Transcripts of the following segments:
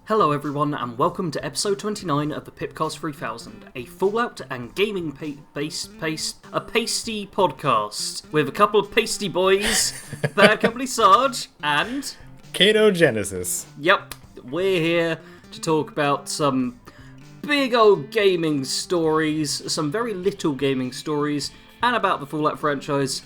Hello everyone, and welcome to episode 29 of the PIPCAST 3000, a Fallout and gaming pasty podcast with a couple of pasty boys, BADCompanySarge and Caedo Genesis. Yep, we're here to talk about some big old gaming stories, some very little gaming stories, and about the Fallout franchise,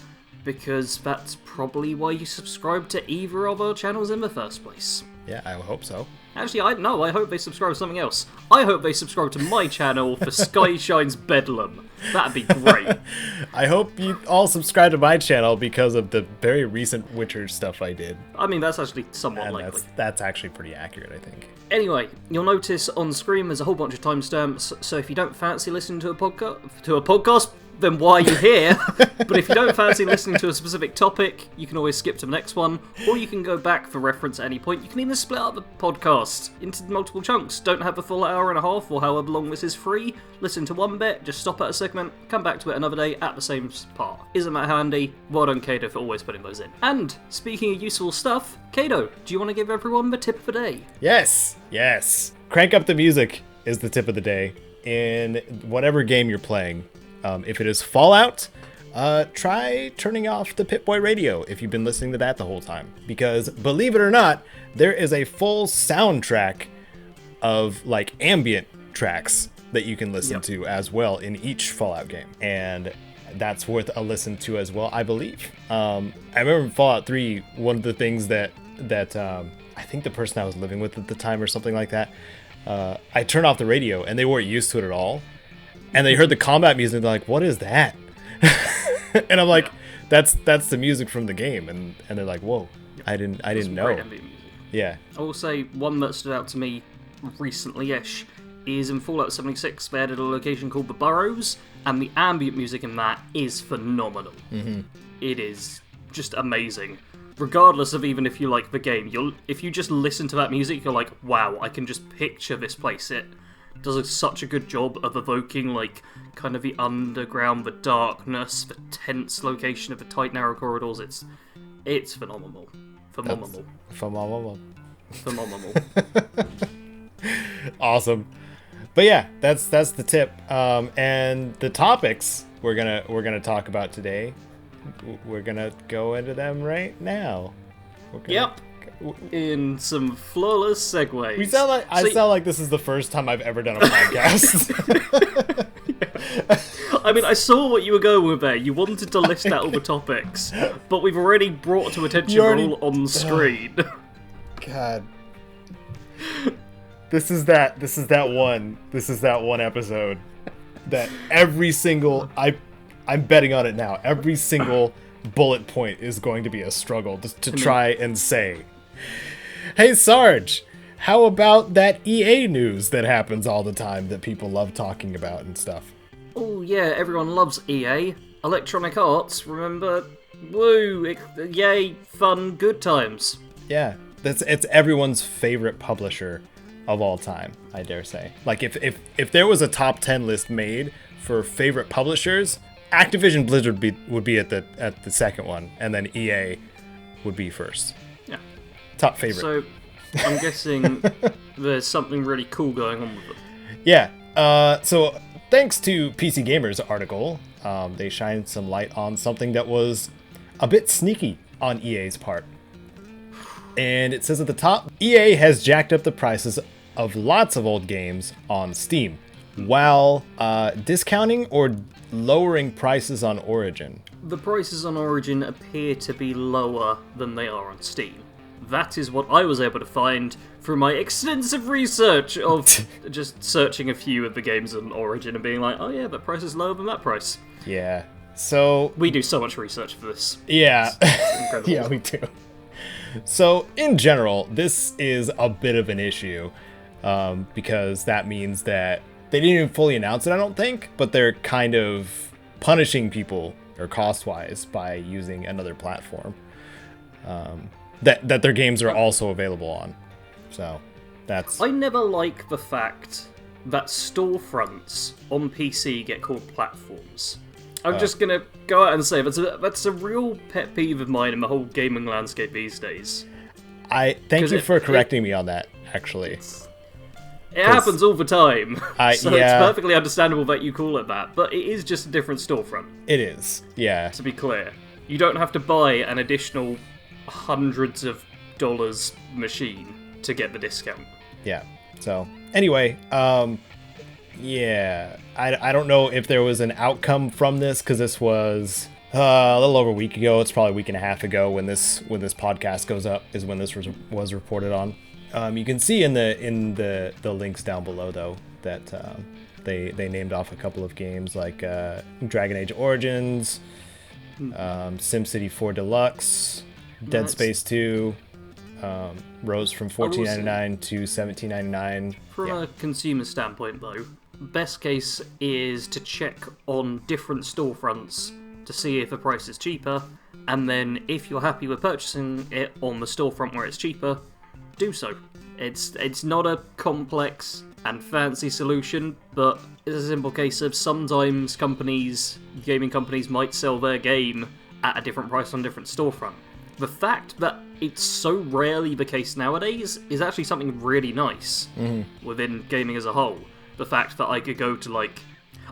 because that's probably why you subscribe to either of our channels in the first place. Yeah, I hope so. Actually, I hope they subscribe to something else. I hope they subscribe to my channel for Sky Shine's Bedlam. That'd be great. I hope you all subscribe to my channel because of the very recent Witcher stuff I did. I mean, that's actually somewhat And likely. that's actually pretty accurate, I think. Anyway, you'll notice on screen there's a whole bunch of timestamps, so if you don't fancy listening to a podcast, then why are you here? But if you don't fancy listening to a specific topic, you can always skip to the next one, or you can go back for reference at any point. You can even split up the podcast into multiple chunks. Don't have a full hour and a half, or however long this is free. Listen to one bit, just stop at a segment, come back to it another day at the same part. Isn't that handy? Well done, Caedo, for always putting those in. And, speaking of useful stuff, Caedo, do you want to give everyone the tip of the day? Yes. Crank up the music is the tip of the day in whatever game you're playing. If it is Fallout, try turning off the Pip-Boy radio if you've been listening to that the whole time. Because, believe it or not, there is a full soundtrack of, like, ambient tracks that you can listen to as well in each Fallout game. And that's worth a listen to as well, I believe. I remember in Fallout 3, one of the things that I think the person I was living with at the time or something like that, I turned off the radio and they weren't used to it at all. And they heard the combat music and they're like, what is that? And I'm like, that's the music from the game. And they're like, whoa, I didn't know. Yeah. I will say one that stood out to me recently-ish is in Fallout 76. They added a location called the Burrows, and the ambient music in that is phenomenal. Mm-hmm. It is just amazing. Regardless of even if you like the game, if you just listen to that music, you're like, wow, I can just picture this place. It does such a good job of evoking, like, kind of the underground, the darkness, the tense location of the tight, narrow corridors. It's phenomenal. Phenomenal. Awesome. But yeah, that's the tip. And the topics we're gonna talk about today, we're gonna go into them right now. Yep. In some flawless segues. I sound like this is the first time I've ever done a podcast. I mean, I saw what you were going with there. You wanted to list out all the topics, but we've already brought to attention they're all on screen. God. This is that one episode that every single I'm betting on it now. Every single bullet point is going to be a struggle to try and say. Hey Sarge, how about that EA news that happens all the time that people love talking about and stuff? Oh yeah, everyone loves EA. Electronic Arts, remember? Woo! Yay, fun, good times. Yeah, it's everyone's favorite publisher of all time, I dare say. Like if there was a top 10 list made for favorite publishers, Activision Blizzard would be at the second one, and then EA would be first. Yeah. Top favorite. So, I'm guessing there's something really cool going on with them. Yeah. So, thanks to PC Gamer's article, they shined some light on something that was a bit sneaky on EA's part. And it says at the top, EA has jacked up the prices of lots of old games on Steam, while discounting or lowering prices on Origin. The prices on Origin appear to be lower than they are on Steam. That is what I was able to find through my extensive research of just searching a few of the games on Origin and being like, oh yeah, that price is lower than that price. Yeah. So we do so much research for this. Yeah. It's incredible. Yeah, we do. So in general, this is a bit of an issue because that means that they didn't even fully announce it, I don't think, but they're kind of punishing people, or cost-wise, by using another platform that their games are also available on. So that's... I never like the fact that storefronts on PC get called platforms. I'm just going to go out and say that's a real pet peeve of mine in the whole gaming landscape these days. Thank you for correcting me on that, actually. It happens all the time, so yeah. it's perfectly understandable that you call it that, but it is just a different storefront. It is, yeah. To be clear, you don't have to buy an additional hundreds of dollars machine to get the discount. Yeah, so, anyway, yeah, I don't know if there was an outcome from this, because this was a little over a week ago. It's probably a week and a half ago when this podcast goes up, is when this was reported on. You can see in the links down below, though, that they named off a couple of games like Dragon Age Origins, SimCity 4 Deluxe, Dead Space 2, rose from $14.99 to $17.99. From a consumer standpoint, though, best case is to check on different storefronts to see if the price is cheaper, and then if you're happy with purchasing it on the storefront where it's cheaper, do so. It's not a complex and fancy solution, but it's a simple case of sometimes gaming companies might sell their game at a different price on a different storefront. The fact that it's so rarely the case nowadays is actually something really nice within gaming as a whole. The fact that I could go to, like,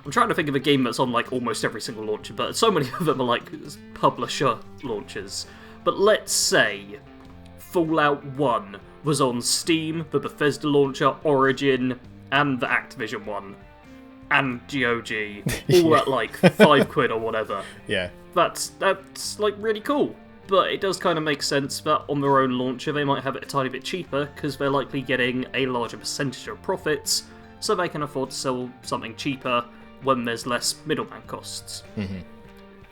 I'm trying to think of a game that's on, like, almost every single launcher, but so many of them are, like, publisher launchers. But let's say Fallout 1 was on Steam, the Bethesda launcher, Origin, and the Activision one, and GOG, all at, like, £5 or whatever. Yeah. That's like, really cool. But it does kind of make sense that on their own launcher they might have it a tiny bit cheaper, because they're likely getting a larger percentage of profits, so they can afford to sell something cheaper when there's less middleman costs.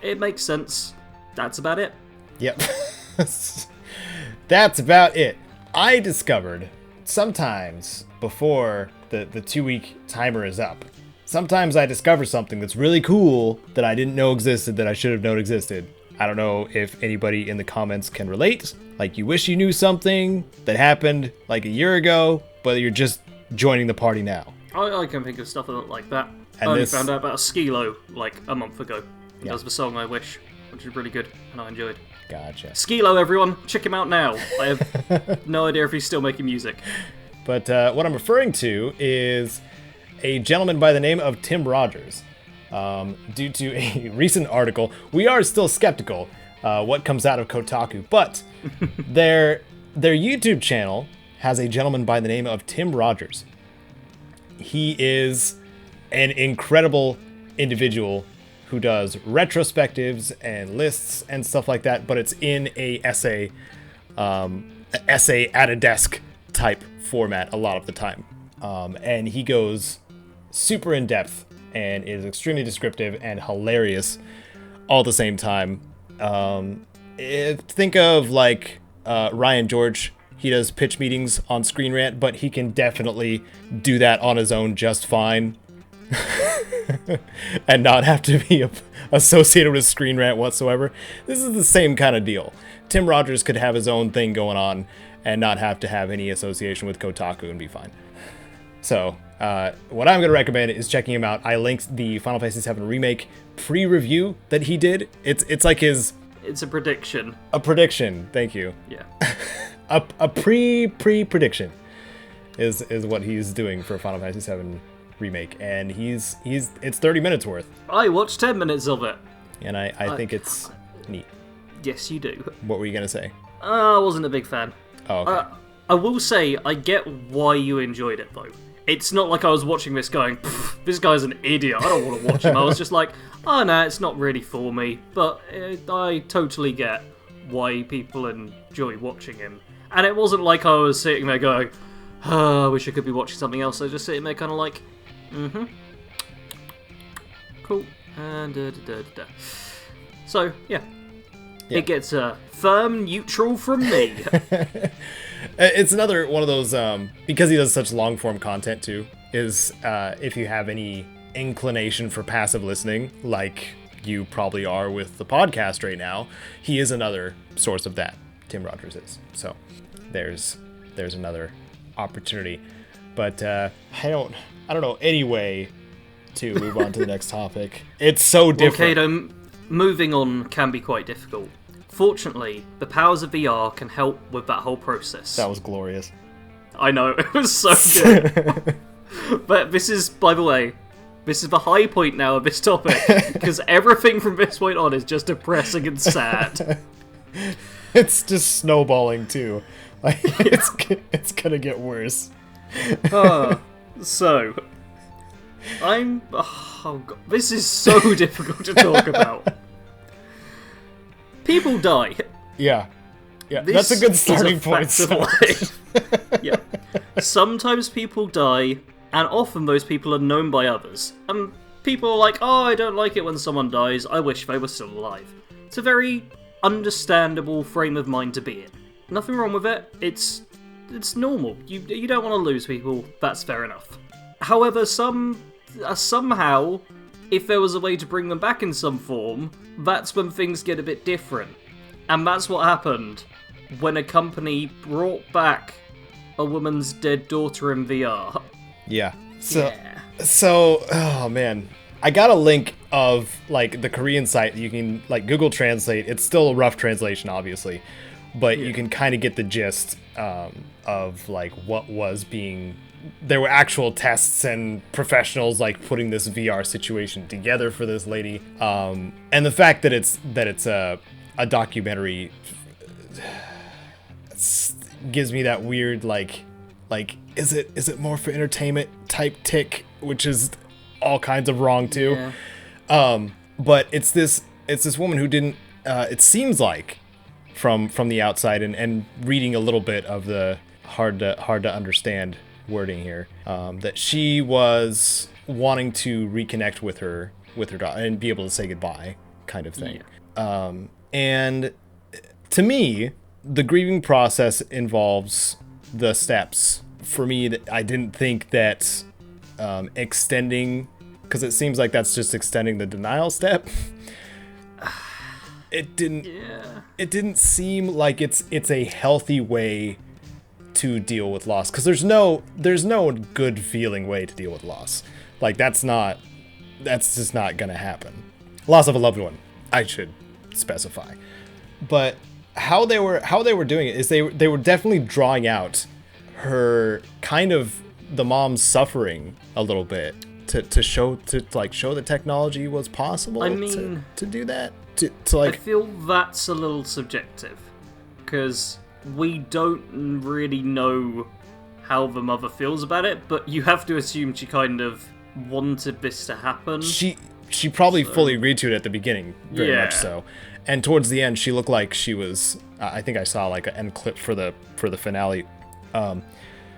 It makes sense. That's about it. Yep. That's about it. I discovered sometimes before the 2-week timer is up, sometimes I discover something that's really cool that I didn't know existed, that I should have known existed. I don't know if anybody in the comments can relate. Like, you wish you knew something that happened like a year ago, but you're just joining the party now. I can think of stuff like that. And I only found out about Skilo like a month ago. That was the song I Wish, which is really good, and I enjoyed. Gotcha. Skilo, everyone! Check him out now. I have no idea if he's still making music. But what I'm referring to is a gentleman by the name of Tim Rogers. Due to a recent article, we are still skeptical what comes out of Kotaku, but their YouTube channel has a gentleman by the name of Tim Rogers. He is an incredible individual who does retrospectives and lists and stuff like that, but it's in a essay at a desk type format a lot of the time. And he goes super in depth and is extremely descriptive and hilarious all at the same time. Think of like Ryan George. He does pitch meetings on Screen Rant, but he can definitely do that on his own just fine. And not have to be associated with Screen Rant whatsoever. This is the same kind of deal. Tim Rogers could have his own thing going on and not have to have any association with Kotaku and be fine. So, what I'm going to recommend is checking him out. I linked the Final Fantasy VII Remake pre-review that he did. It's like his... It's a prediction. A prediction, thank you. Yeah. a pre-prediction is what he's doing for Final Fantasy VII Remake, and it's 30 minutes worth. I watched 10 minutes of it. And I think it's neat. Yes, you do. What were you going to say? I wasn't a big fan. Oh, okay. I will say, I get why you enjoyed it, though. It's not like I was watching this going, this guy's an idiot, I don't want to watch him. I was just like, oh no, it's not really for me. But I totally get why people enjoy watching him. And it wasn't like I was sitting there going, oh, I wish I could be watching something else. I was just sitting there kind of like, cool. And So, yeah. It gets a firm neutral from me. It's another one of those, because he does such long-form content too, is if you have any inclination for passive listening, like you probably are with the podcast right now, he is another source of that. Tim Rogers is. So there's another opportunity. But I don't know any way to move on to the next topic. It's so different. Well, Caedo, moving on can be quite difficult. Fortunately, the powers of VR can help with that whole process. That was glorious. I know, it was so good. But this is, by the way, this is the high point now of this topic, because everything from this point on is just depressing and sad. It's just snowballing too. Like it's gonna get worse. So, oh god, this is so difficult to talk about. People die. Yeah, that's a good starting point. Yeah. Sometimes people die, and often those people are known by others. And people are like, oh, I don't like it when someone dies, I wish they were still alive. It's a very understandable frame of mind to be in. Nothing wrong with it, it's normal. You don't want to lose people, that's fair enough. However, somehow, if there was a way to bring them back in some form, that's when things get a bit different. And that's what happened when a company brought back a woman's dead daughter in VR. Yeah. So, oh man. I got a link of, like, the Korean site that you can, like, Google Translate. It's still a rough translation, obviously. But you can kind of get the gist of, like, what was being... There were actual tests and professionals, like, putting this VR situation together for this lady. And the fact that it's a documentary gives me that weird, like, is it more for entertainment type tick, which is all kinds of wrong too. Yeah. But it's this woman who didn't, it seems like from the outside and reading a little bit of the hard to understand wording here, that she was wanting to reconnect with her daughter and be able to say goodbye, kind of thing. Yeah. And to me, the grieving process involves the steps. For me, I didn't think that extending, because it seems like that's just extending the denial step. It didn't seem like it's a healthy way to deal with loss, because there's no good feeling way to deal with loss. Like that's just not gonna happen. Loss of a loved one, I should specify. But how they were doing it is they were definitely drawing out her kind of the mom's suffering a little bit to show the technology was possible. I mean, to do that to like. I feel that's a little subjective because we don't really know how the mother feels about it, but you have to assume she kind of wanted this to happen. She probably fully agreed to it at the beginning, very much so. And towards the end, she looked like she was. I think I saw like an end clip for the finale.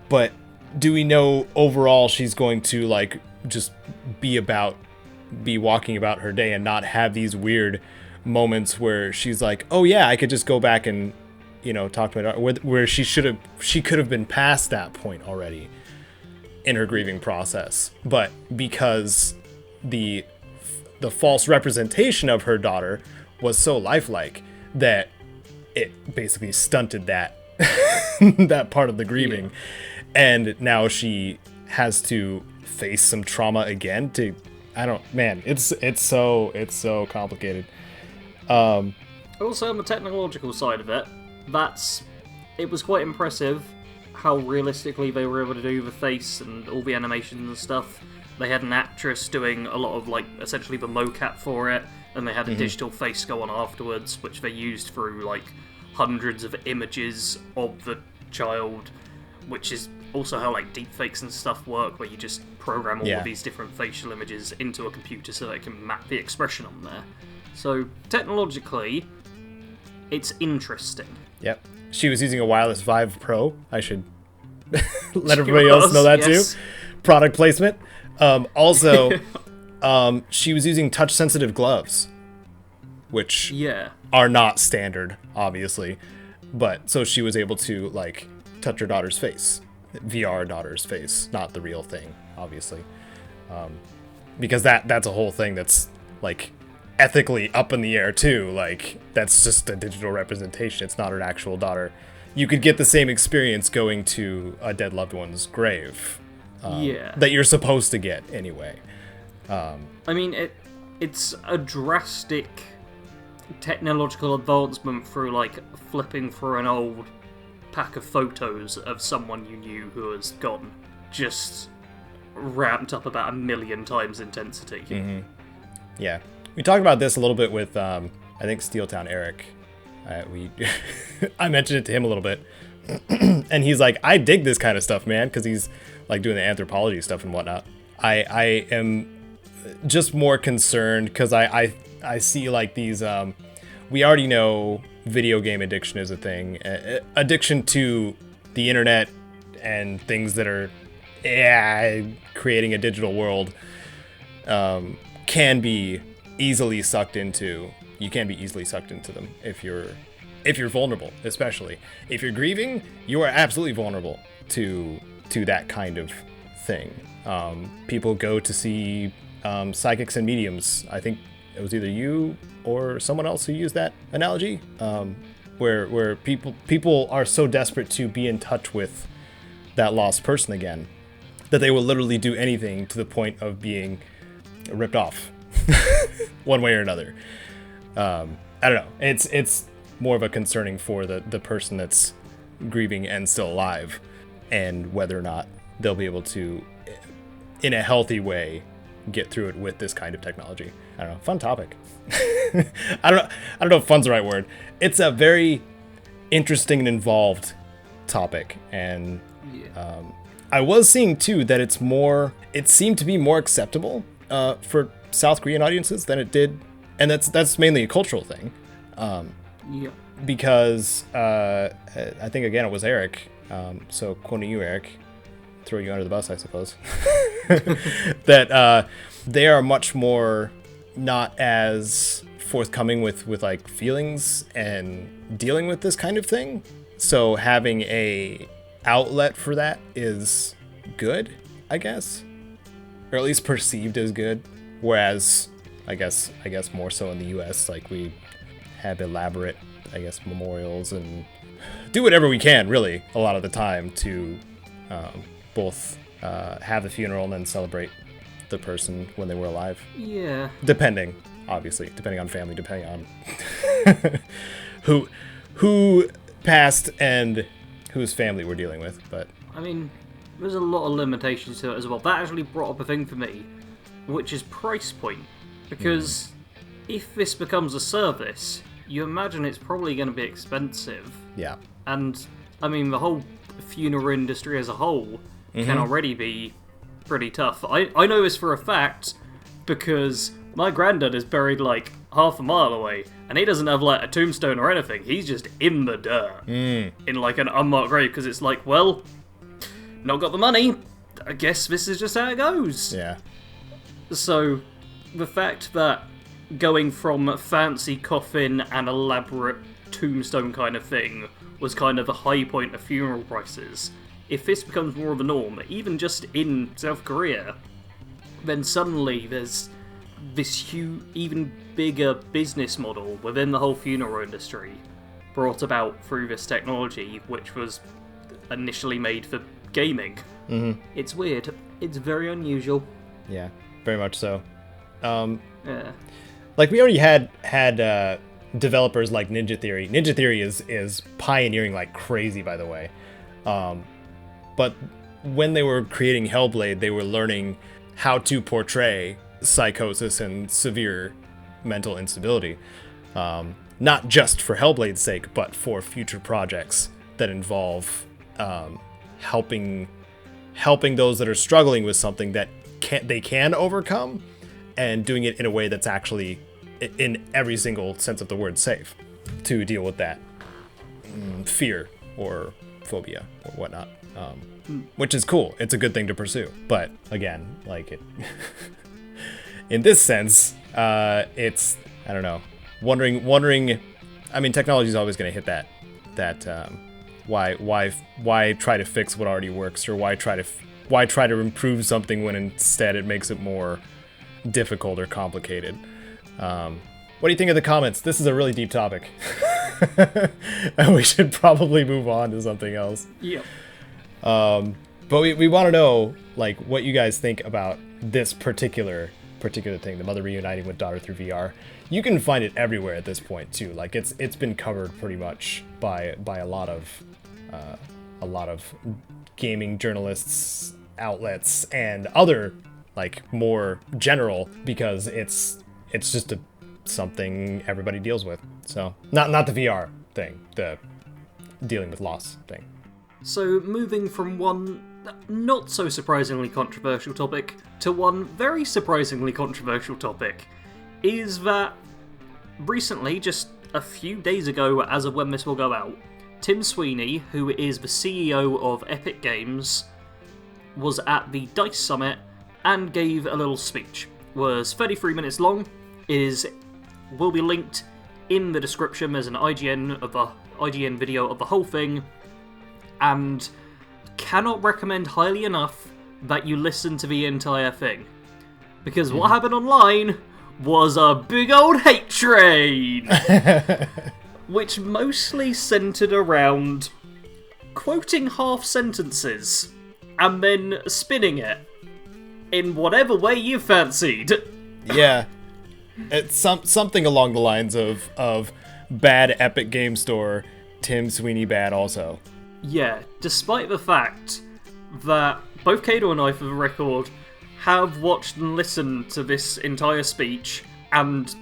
But do we know overall she's going to like just be walking about her day and not have these weird moments where she's like, oh yeah, I could just go back and talk to my daughter, where she could have been past that point already in her grieving process, but because the false representation of her daughter was so lifelike that it basically stunted that that part of the grieving. And now she has to face some trauma again it's so complicated. Also on the technological side of it, it was quite impressive how realistically they were able to do the face and all the animations and stuff. They had an actress doing a lot of like essentially the mocap for it, and they had a digital face go on afterwards, which they used through like hundreds of images of the child, which is also how like deepfakes and stuff work, where you just program all of these different facial images into a computer so that it can map the expression on there. So technologically, it's interesting. Yep. She was using a wireless Vive Pro. I should let everybody else know that too. Product placement. Also, she was using touch-sensitive gloves, which are not standard, obviously. But so she was able to like touch her daughter's face, VR daughter's face, not the real thing, obviously, because that's a whole thing that's like ethically up in the air too. Like that's just a digital representation. It's not an actual daughter. You could get the same experience going to a dead loved one's grave. That you're supposed to get anyway. I mean, it's a drastic technological advancement through like flipping through an old pack of photos of someone you knew who has gone. Just ramped up about 1,000,000 times intensity. Yeah, we talked about this a little bit with I think Steeltown Eric. I mentioned it to him a little bit, and he's like, I dig this kind of stuff, man, because he's like doing the anthropology stuff and whatnot. I am just more concerned because I see like these we already know video game addiction is a thing. Addiction to the internet and things that are creating a digital world can be easily sucked into. You can be easily sucked into them if you're vulnerable, especially if you're grieving. You are absolutely vulnerable to that kind of thing. People go to see psychics and mediums. I think it was either you or someone else who used that analogy, where people are so desperate to be in touch with that lost person again that they will literally do anything, to the point of being ripped off one way or another. I don't know. It's more of a concerning for the person that's grieving and still alive, and whether or not they'll be able to, in a healthy way, get through it with this kind of technology. I don't know. Fun topic. I don't know if fun's the right word. It's a very interesting and involved topic, and I was seeing too that it seemed to be more acceptable for South Korean audiences than it did, and that's mainly a cultural thing. Because I think again it was Eric. So quoting you, Eric, throw you under the bus, I suppose. That they are much more not as forthcoming with like feelings and dealing with this kind of thing. So having a outlet for that is good, I guess, or at least perceived as good. Whereas I guess more so in the U.S., like we have elaborate, I guess, memorials and do whatever we can, really, a lot of the time to both have the funeral and then celebrate the person when they were alive. Yeah. Depending on family, depending on who passed and whose family we're dealing with. But I mean, there's a lot of limitations to it as well. That actually brought up a thing for me, which is price point. Because if this becomes a service, you imagine it's probably going to be expensive. Yeah. And, I mean, the whole funeral industry as a whole can already be pretty tough. I know this for a fact because my granddad is buried, like, half a mile away, and he doesn't have, like, a tombstone or anything. He's just in the dirt. In, like, an unmarked grave, because it's like, well, not got the money. I guess this is just how it goes. Yeah. So, the fact that going from fancy coffin and elaborate tombstone kind of thing was kind of the high point of funeral prices, if this becomes more of a norm, even just in South Korea, then suddenly there's this huge, even bigger business model within the whole funeral industry brought about through this technology, which was initially made for gaming. It's weird. It's very unusual. Yeah, very much so. Yeah. Like, we already had developers like Ninja Theory. Ninja Theory is pioneering like crazy, by the way. But when they were creating Hellblade, they were learning how to portray psychosis and severe mental instability. Not just for Hellblade's sake, but for future projects that involve helping those that are struggling with something that they can overcome, and doing it in a way that's actually, in every single sense of the word, safe to deal with that fear or phobia or whatnot. Which is cool. It's a good thing to pursue. But again, like it in this sense, it's, I don't know, wondering. I mean, technology is always going to hit that. Why try to fix what already works, or why try to improve something when instead it makes it more difficult or complicated. What do you think of the comments? This is a really deep topic. And we should probably move on to something else. Yep. But we want to know, like, what you guys think about this particular thing, the mother reuniting with daughter through VR. You can find it everywhere at this point too. Like, it's been covered pretty much by a lot of gaming journalists, outlets and other like more general, because it's just something everybody deals with. So not the VR thing, the dealing with loss thing. So moving from one not so surprisingly controversial topic to one very surprisingly controversial topic is that recently, just a few days ago as of when this will go out, Tim Sweeney, who is the CEO of Epic Games, was at the DICE Summit and gave a little speech. It was 33 minutes long, will be linked in the description. There's an IGN video of the whole thing, and cannot recommend highly enough that you listen to the entire thing. Because what happened online was a big old hate train! Which mostly centred around quoting half sentences and then spinning it in whatever way you fancied. Yeah. It's something along the lines of bad Epic Game Store, Tim Sweeney bad also. Yeah, despite the fact that both Caedo and I, for the record, have watched and listened to this entire speech, and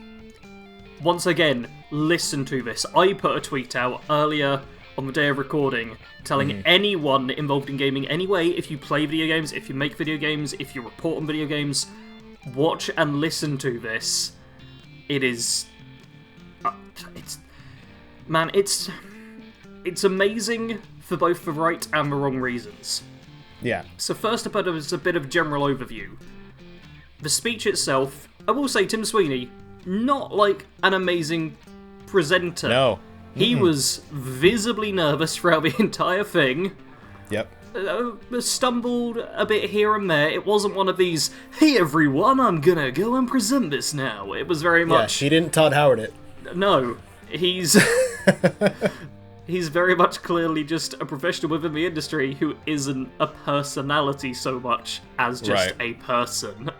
once again, listen to this. I put a tweet out earlier on the day of recording telling anyone involved in gaming anyway, if you play video games, if you make video games, if you report on video games, watch and listen to this. It is... It's amazing for both the right and the wrong reasons. Yeah. So first up is a bit of general overview. The speech itself, I will say Tim Sweeney, not like an amazing presenter. No. He was visibly nervous throughout the entire thing. Yep. Stumbled a bit here and there. It wasn't one of these, hey everyone, I'm gonna go and present this now. It was very much... Yeah, he didn't Todd Howard it. No. He's very much clearly just a professional within the industry who isn't a personality so much as just a person.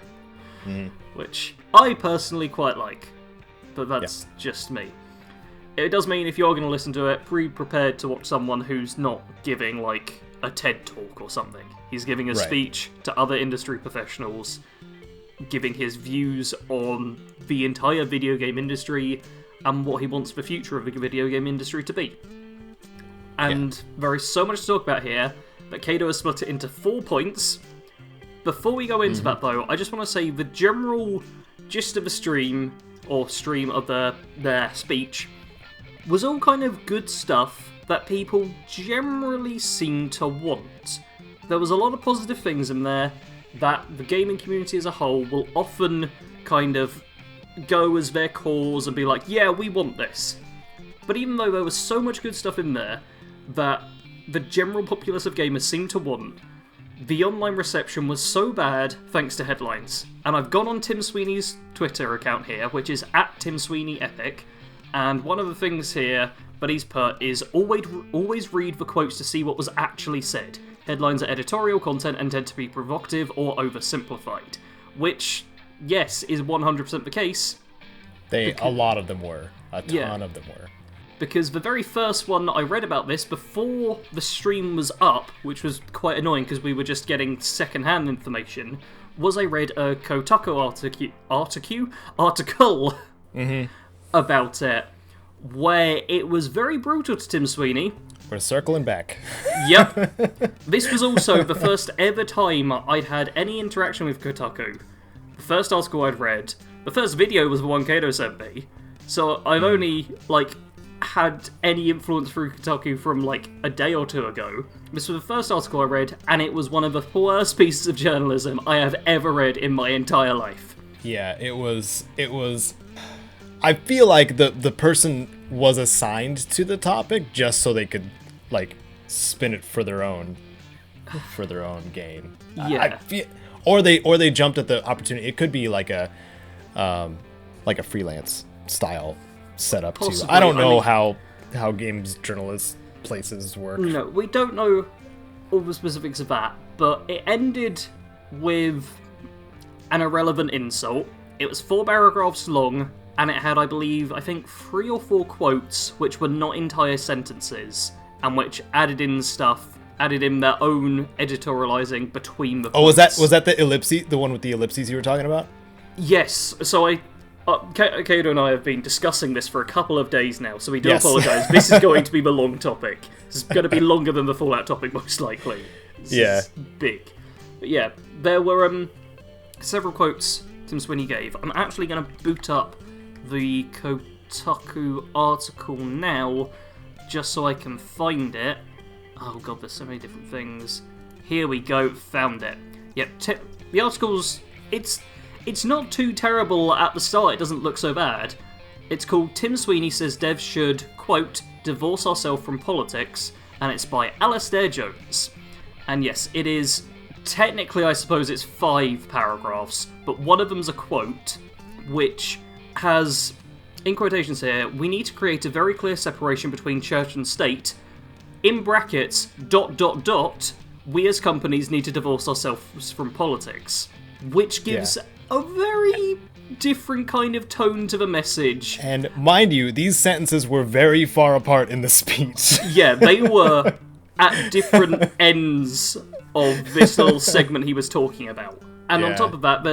Which I personally quite like. But that's just me. It does mean if you're going to listen to it, be prepared to watch someone who's not giving, like, a TED talk or something. He's giving a speech to other industry professionals, giving his views on the entire video game industry and what he wants the future of the video game industry to be. And there is so much to talk about here that Caedo has split it into 4 points. Before we go into that, though, I just want to say the general gist of the stream of their speech was all kind of good stuff that people generally seem to want. There was a lot of positive things in there that the gaming community as a whole will often kind of go as their cause and be like, yeah, we want this. But even though there was so much good stuff in there that the general populace of gamers seemed to want, the online reception was so bad thanks to headlines. And I've gone on Tim Sweeney's Twitter account here, which is @TimSweeneyEpic, and one of the things here that he's put is always read the quotes to see what was actually said. Headlines are editorial content and tend to be provocative or oversimplified. Which, yes, is 100% the case. A lot of them were. A ton of them were. Because the very first one that I read about this before the stream was up, which was quite annoying because we were just getting second-hand information, was I read a Kotaku article about it, where it was very brutal to Tim Sweeney. We're circling back. Yep. This was also the first ever time I'd had any interaction with Kotaku. The first article I'd read, the first video was the one Caedo sent me, so I've only, had any influence through Kotaku from, a day or two ago. This was the first article I read, and it was one of the worst pieces of journalism I have ever read in my entire life. Yeah, it was... I feel like the person was assigned to the topic just so they could, spin it for their own gain. Yeah. Or they jumped at the opportunity. It could be like a freelance style setup too. I don't know how games journalists places work. No, we don't know all the specifics of that, but it ended with an irrelevant insult. It was 4 paragraphs long, and it had, I think 3 or 4 quotes which were not entire sentences, and which added in stuff added in their own editorializing between the Oh, points. was that the ellipses, the one with the ellipses you were talking about? Yes, so Caedo and I have been discussing this for a couple of days now, so we do Yes. apologise. This is going to be a long topic. This is going to be longer than the Fallout topic, most likely. This is big. But yeah, there were several quotes Tim Sweeney gave. I'm actually going to boot up the Kotaku article now, just so I can find it. Oh god, there's so many different things. Here we go, found it. Yep, the article's... It's not too terrible at the start, it doesn't look so bad. It's called Tim Sweeney Says Devs Should, quote, divorce ourselves from politics, and it's by Alastair Jones. And yes, it is, technically I suppose it's 5 paragraphs, but one of them's a quote, which has, in quotations here, we need to create a very clear separation between church and state, in brackets, ... we as companies need to divorce ourselves from politics. Which gives a very different kind of tone to the message. And mind you, these sentences were very far apart in the speech. Yeah, they were at different ends of this little segment he was talking about. And on top of that,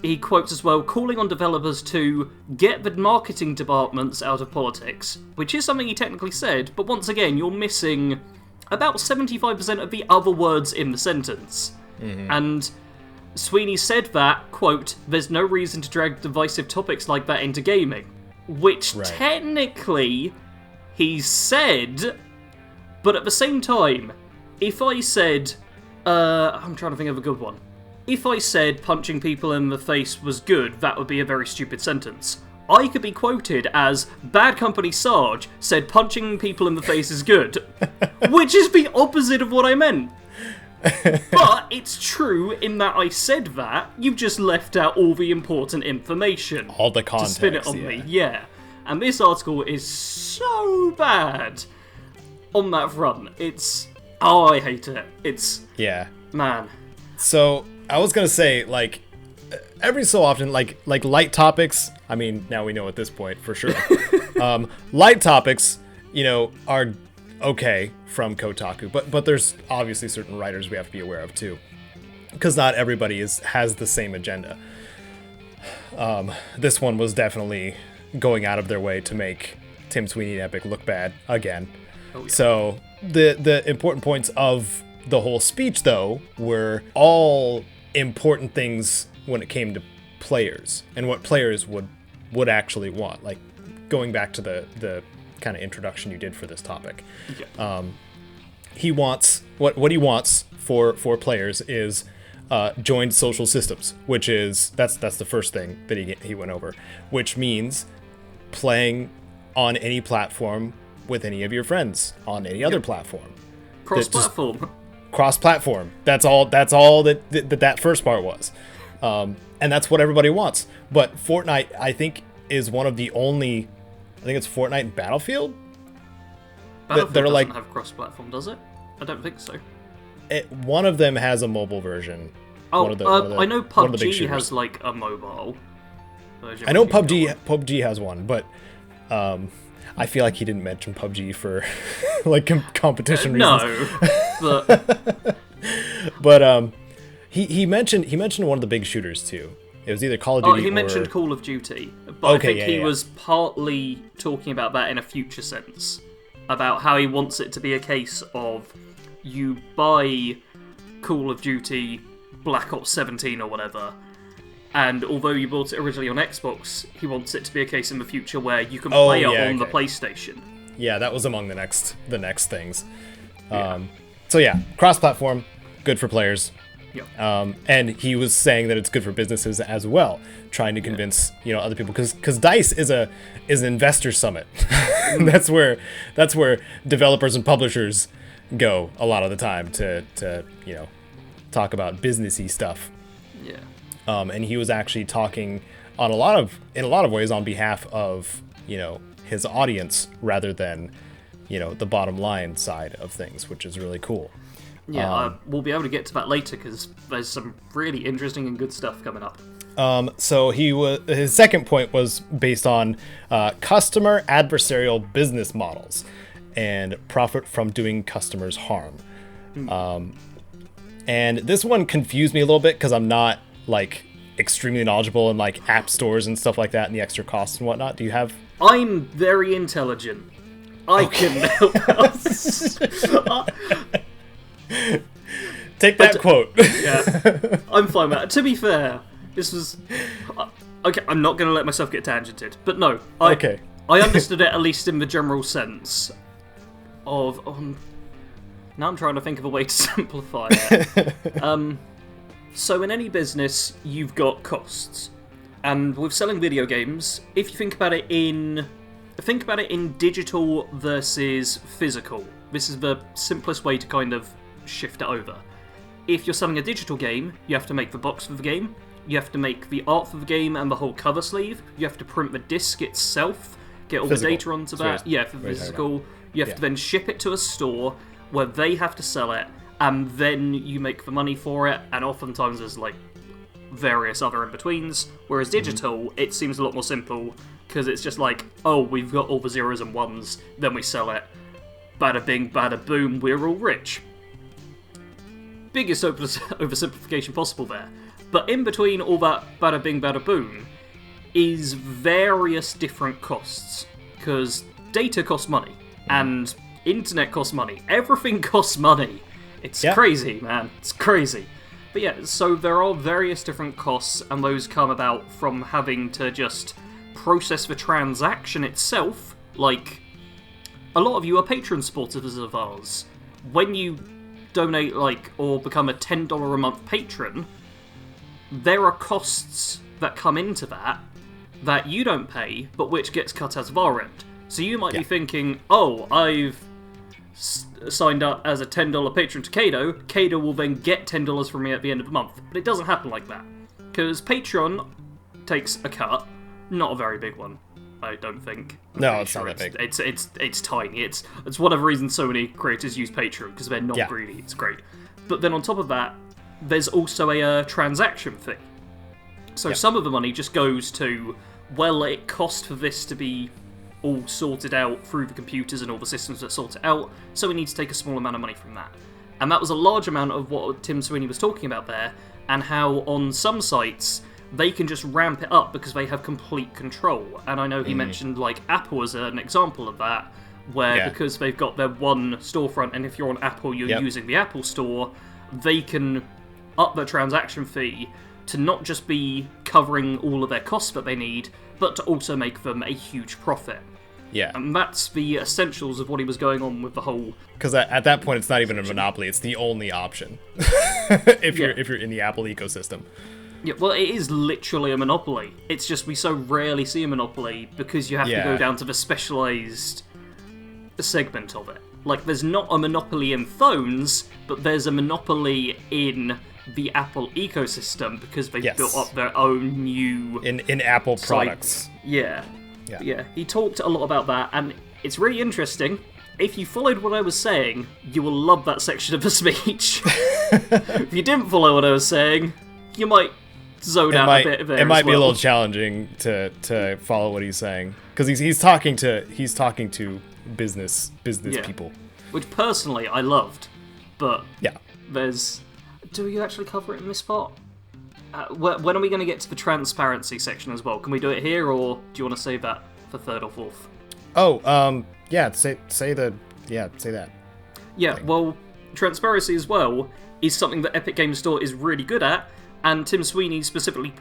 he quotes as well, calling on developers to get the marketing departments out of politics, which is something he technically said, but once again, you're missing about 75% of the other words in the sentence. Mm-hmm. And Sweeney said that, quote, there's no reason to drag divisive topics like that into gaming. Which technically he said, but at the same time, if I said, I'm trying to think of a good one. If I said punching people in the face was good, that would be a very stupid sentence. I could be quoted as, BADCompanySarge said punching people in the face is good, which is the opposite of what I meant. But it's true in that I said that, you've just left out all the important information. All the context, to spin it on me, yeah. And this article is so bad on that front. It's... Oh, I hate it. It's... Yeah. Man. So, I was gonna say, like, every so often, like light topics, I mean, now we know at this point, for sure. Light topics, you know, are okay from Kotaku, but there's obviously certain writers we have to be aware of too, because not everybody has the same agenda. This one was definitely going out of their way to make Tim Sweeney and Epic look bad again. Oh, yeah. So the important points of the whole speech, though, were all important things when it came to players and what players would actually want. Like, going back to the kind of introduction you did for this topic. Yeah. He wants what he wants for players is joined social systems, which is that's the first thing that he went over, which means playing on any platform with any of your friends on any other platform. Cross-platform. Cross-platform. That's all that first part was. And that's what everybody wants. But Fortnite, I think, is one of the only... I think it's Fortnite and Battlefield? Battlefield doesn't have cross-platform, does it? I don't think so. One of them has a mobile version. Oh, I know PUBG has, like, a mobile version. I know PUBG has one, but... I feel like he didn't mention PUBG for like competition reasons. No, but but he mentioned one of the big shooters too. It was either Call of Duty. He mentioned Call of Duty, but I think he was partly talking about that in a future sense, about how he wants it to be a case of you buy Call of Duty Black Ops 17 or whatever. And although you bought it originally on Xbox, he wants it to be a case in the future where you can play it on the PlayStation. Yeah, that was among the next things. Yeah. So yeah, cross-platform, good for players. Yeah. And he was saying that it's good for businesses as well, trying to convince other people, because DICE is an investor summit. that's where developers and publishers go a lot of the time to talk about businessy stuff. Yeah. And he was actually talking in a lot of ways on behalf of his audience rather than the bottom line side of things, which is really cool. Yeah, we'll be able to get to that later because there's some really interesting and good stuff coming up. So his second point was based on customer adversarial business models and profit from doing customers harm. And this one confused me a little bit because I'm not like extremely knowledgeable in like app stores and stuff like that and the extra costs and whatnot. Do you have? I'm very intelligent. I can help us. Take that quote. Yeah, I'm fine with that. To be fair, this was... Okay, I'm not going to let myself get tangented. But no, I understood it at least in the general sense of... now I'm trying to think of a way to simplify it. So in any business, you've got costs. And with selling video games, if you think about it in digital versus physical, this is the simplest way to kind of shift it over. If you're selling a digital game, you have to make the box for the game, you have to make the art for the game and the whole cover sleeve, you have to print the disc itself, get all the data onto that, for physical, you have to then ship it to a store where they have to sell it, and then you make the money for it, and oftentimes there's like various other in-betweens, whereas digital, it seems a lot more simple, because it's just like, oh, we've got all the zeros and ones, then we sell it, bada bing, bada boom, we're all rich. Biggest oversimplification possible there. But in between all that bada bing, bada boom, is various different costs, because data costs money, and internet costs money, everything costs money. It's crazy, man, it's crazy. But yeah, so there are various different costs, and those come about from having to just process the transaction itself. Like, a lot of you are Patreon supporters of ours. When you donate, like, or become a $10 a month patron, there are costs that come into that you don't pay, but which gets cut out of our end. So you might be thinking, oh, I've signed up as a $10 patron to Caedo, Caedo will then get $10 from me at the end of the month. But it doesn't happen like that. Because Patreon takes a cut, not a very big one, I don't think. No, it's not that big. It's tiny. It's one of the reasons so many creators use Patreon, because they're not greedy. It's great. But then on top of that, there's also a transaction fee. So some of the money just goes to, well, it cost for this to be all sorted out through the computers and all the systems that sort it out, so we need to take a small amount of money from that. And that was a large amount of what Tim Sweeney was talking about there, and how on some sites they can just ramp it up because they have complete control. And I know he mentioned like Apple as an example of that, where because they've got their one storefront, and if you're on Apple, you're using the Apple Store, they can up their transaction fee to not just be covering all of their costs that they need, but to also make them a huge profit. Yeah. And that's the essentials of what he was going on with the whole... Because at that point, it's not even a monopoly, it's the only option. if you're in the Apple ecosystem. Yeah, well, it is literally a monopoly. It's just we so rarely see a monopoly because you have to go down to the specialised segment of it. Like, there's not a monopoly in phones, but there's a monopoly in the Apple ecosystem because they've built up their own new... In Apple products. Yeah. He talked a lot about that, and it's really interesting. If you followed what I was saying, you will love that section of the speech. If you didn't follow what I was saying, you might zone out a bit there. It might be a little challenging to follow what he's saying, because he's talking to business people, which personally I loved, but there's... Do we actually cover it in this part? When are we going to get to the transparency section as well? Can we do it here, or do you want to save that for third or fourth? Oh, say that. Yeah, thing. Well, transparency as well is something that Epic Games Store is really good at, and Tim Sweeney specifically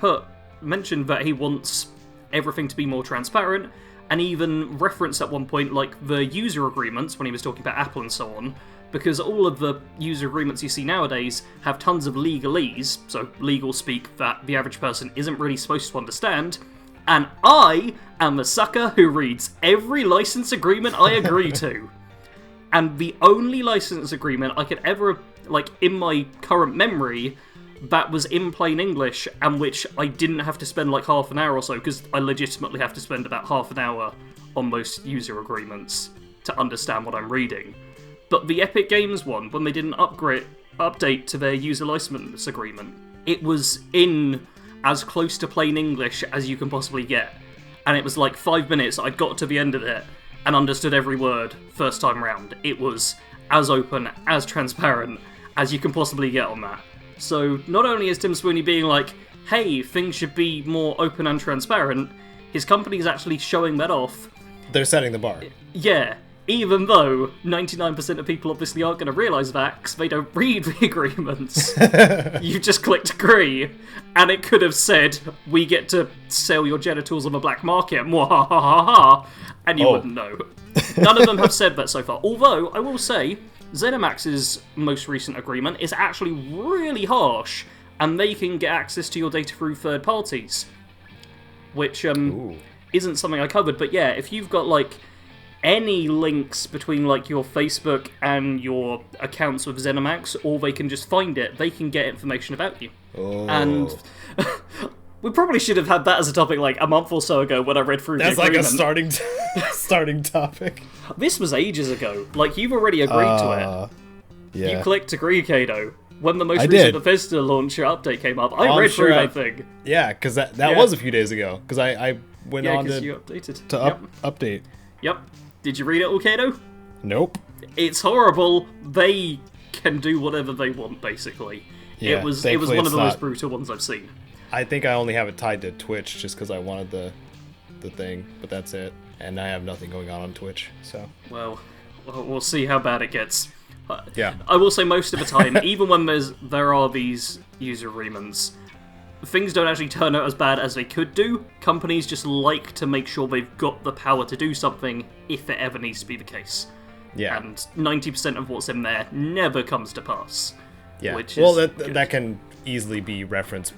mentioned that he wants everything to be more transparent, and even referenced at one point like the user agreements when he was talking about Apple and so on, because all of the user agreements you see nowadays have tons of legalese, so legal speak that the average person isn't really supposed to understand, and I am the sucker who reads every license agreement I agree to. And the only license agreement I could ever, like, in my current memory, that was in plain English, and which I didn't have to spend like half an hour or so, because I legitimately have to spend about half an hour on most user agreements to understand what I'm reading. But the Epic Games one, when they didn't update to their user license agreement, it was in as close to plain English as you can possibly get. And it was like 5 minutes, I got to the end of it and understood every word first time round. It was as open, as transparent as you can possibly get on that. So not only is Tim Sweeney being like, hey, things should be more open and transparent, his company's actually showing that off. They're setting the bar. Yeah, even though 99% of people obviously aren't going to realise that because they don't read the agreements. You just clicked agree, and it could have said, we get to sell your genitals on the black market, mwahahaha, and you wouldn't know. None of them have said that so far. Although, I will say, ZeniMax's most recent agreement is actually really harsh, and they can get access to your data through third parties. Which isn't something I covered, but yeah, if you've got, like, any links between, like, your Facebook and your accounts with ZeniMax, or they can just find it, they can get information about you. Oh. And we probably should have had that as a topic, like, a month or so ago when I read through the agreement. That's like a starting topic. This was ages ago. Like, you've already agreed to it. Yeah. You clicked agree, Caedo. When the most recent Bethesda launcher update came up, I read through that thing. Yeah, because that was a few days ago. Because I went on to, you updated. Update. Yep. Did you read it all, Caedo? Nope. It's horrible. They can do whatever they want, basically. Yeah, it was one of the most brutal ones I've seen. I think I only have it tied to Twitch just because I wanted the thing, but that's it. And I have nothing going on Twitch, so. Well, we'll see how bad it gets. Yeah. I will say most of the time, even when there are these user agreements, things don't actually turn out as bad as they could do. Companies just like to make sure they've got the power to do something if it ever needs to be the case. Yeah. And 90% of what's in there never comes to pass. Yeah. Which well, is that can easily be referenced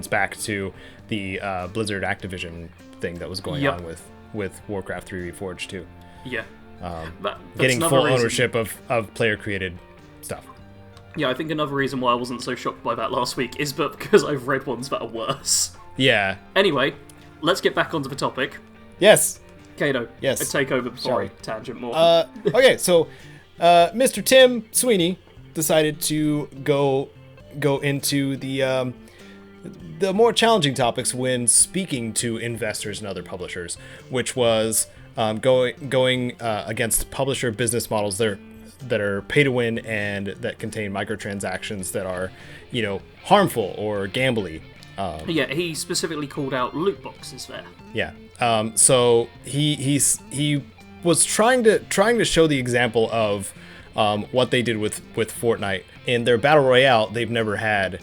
back to the Blizzard Activision thing that was going on with Warcraft 3 Reforged too. Yeah. Getting full ownership of player-created stuff. Yeah, I think another reason why I wasn't so shocked by that last week is because I've read ones that are worse. Yeah. Anyway, let's get back onto the topic. Yes. Caedo, yes. I take over before I tangent more. Okay, so Mr. Tim Sweeney decided to go into the more challenging topics when speaking to investors and other publishers, which was going against publisher business models that are pay to win and that contain microtransactions that are, harmful or gambly. Yeah, he specifically called out loot boxes there. Yeah. So he was trying to show the example of what they did with Fortnite. In their Battle Royale, they've never had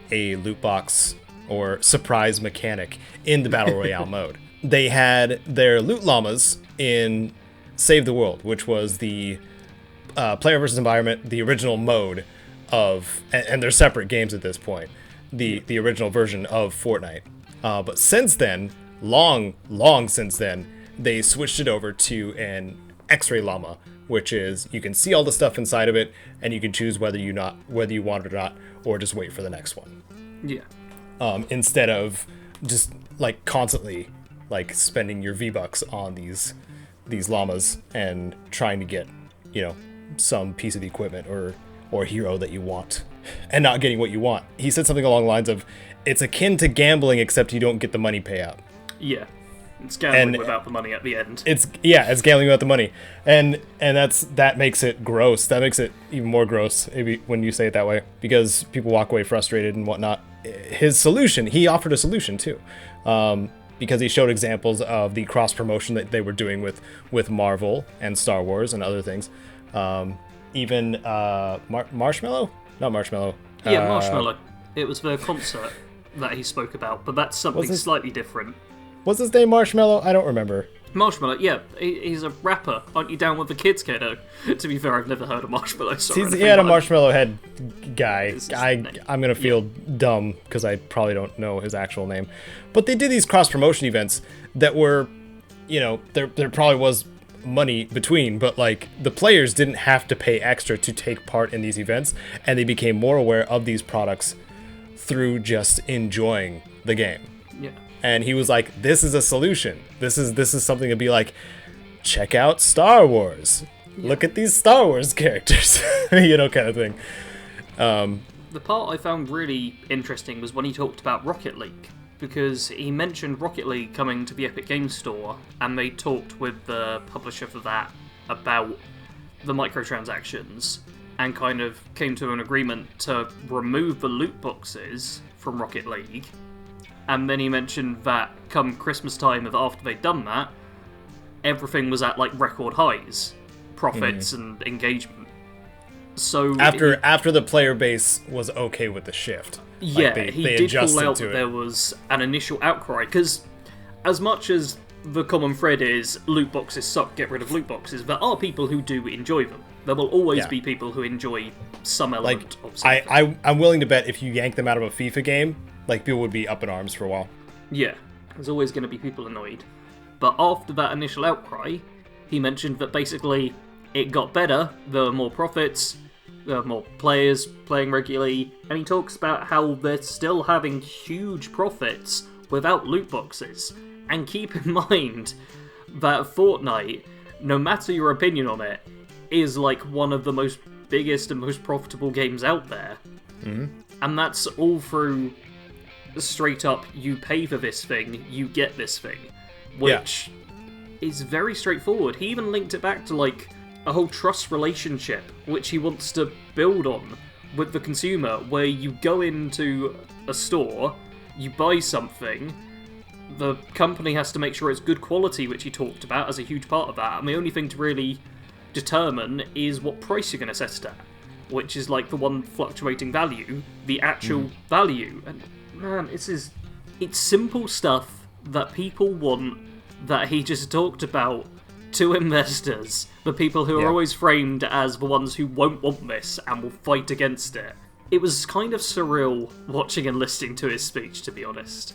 a loot box or surprise mechanic in the Battle Royale mode. They had their loot llamas in Save the World, which was the player versus environment, the original mode of, and they're separate games at this point, the original version of Fortnite. But since then, long since then, they switched it over to an X-ray llama, which is you can see all the stuff inside of it, and you can choose whether you want it or not, or just wait for the next one. Yeah. Instead of just like constantly like spending your V-Bucks on these llamas and trying to get, some piece of equipment or hero that you want and not getting what you want. He said something along the lines of, it's akin to gambling except you don't get the money payout. Yeah. It's gambling without the money at the end. It's gambling without the money. And that makes it gross. That makes it even more gross maybe when you say it that way, because people walk away frustrated and whatnot. His solution, he offered a solution too. Because he showed examples of the cross-promotion that they were doing with Marvel and Star Wars and other things. Even Marshmallow? Not Marshmallow. Yeah, Marshmallow. It was the concert that he spoke about, but that's something slightly different. What's his name, Marshmallow? I don't remember. Marshmallow, yeah. He's a rapper. Aren't you down with the kids, Caedo? To be fair, I've never heard of Marshmallow. He had a marshmallow head guy. I'm going to feel dumb because I probably don't know his actual name. But they did these cross-promotion events that were, there probably was money between, but like the players didn't have to pay extra to take part in these events, and they became more aware of these products through just enjoying the game. Yeah. And he was like, this is a solution. This is something to be like, check out Star Wars. Yeah. Look at these Star Wars characters. Kind of thing. The part I found really interesting was when he talked about Rocket League, because he mentioned Rocket League coming to the Epic Games Store, and they talked with the publisher for that about the microtransactions. and kind of came to an agreement to remove the loot boxes from Rocket League. And then he mentioned that come Christmas time of after they'd done that, everything was at like record highs, profits and engagement. So after the player base was okay with the shift. Yeah, like he did call out that there was an initial outcry, because as much as the common thread is loot boxes suck, get rid of loot boxes, there are people who do enjoy them. There will always be people who enjoy some element of something. I'm willing to bet if you yank them out of a FIFA game, like, people would be up in arms for a while. Yeah, there's always going to be people annoyed. But after that initial outcry, he mentioned that basically it got better, there were more profits, there were more players playing regularly, and he talks about how they're still having huge profits without loot boxes. And keep in mind that Fortnite, no matter your opinion on it, is like one of the most biggest and most profitable games out there. Mm-hmm. And that's all through straight up, you pay for this thing, you get this thing. Which is very straightforward. He even linked it back to like a whole trust relationship, which he wants to build on with the consumer, where you go into a store, you buy something, the company has to make sure it's good quality, which he talked about as a huge part of that, and the only thing to really determine is what price you're going to set it at, which is like the one fluctuating value, the actual value. And man, it's simple stuff that people want, that he just talked about to investors, the people who are always framed as the ones who won't want this and will fight against it. It was kind of surreal watching and listening to his speech, to be honest.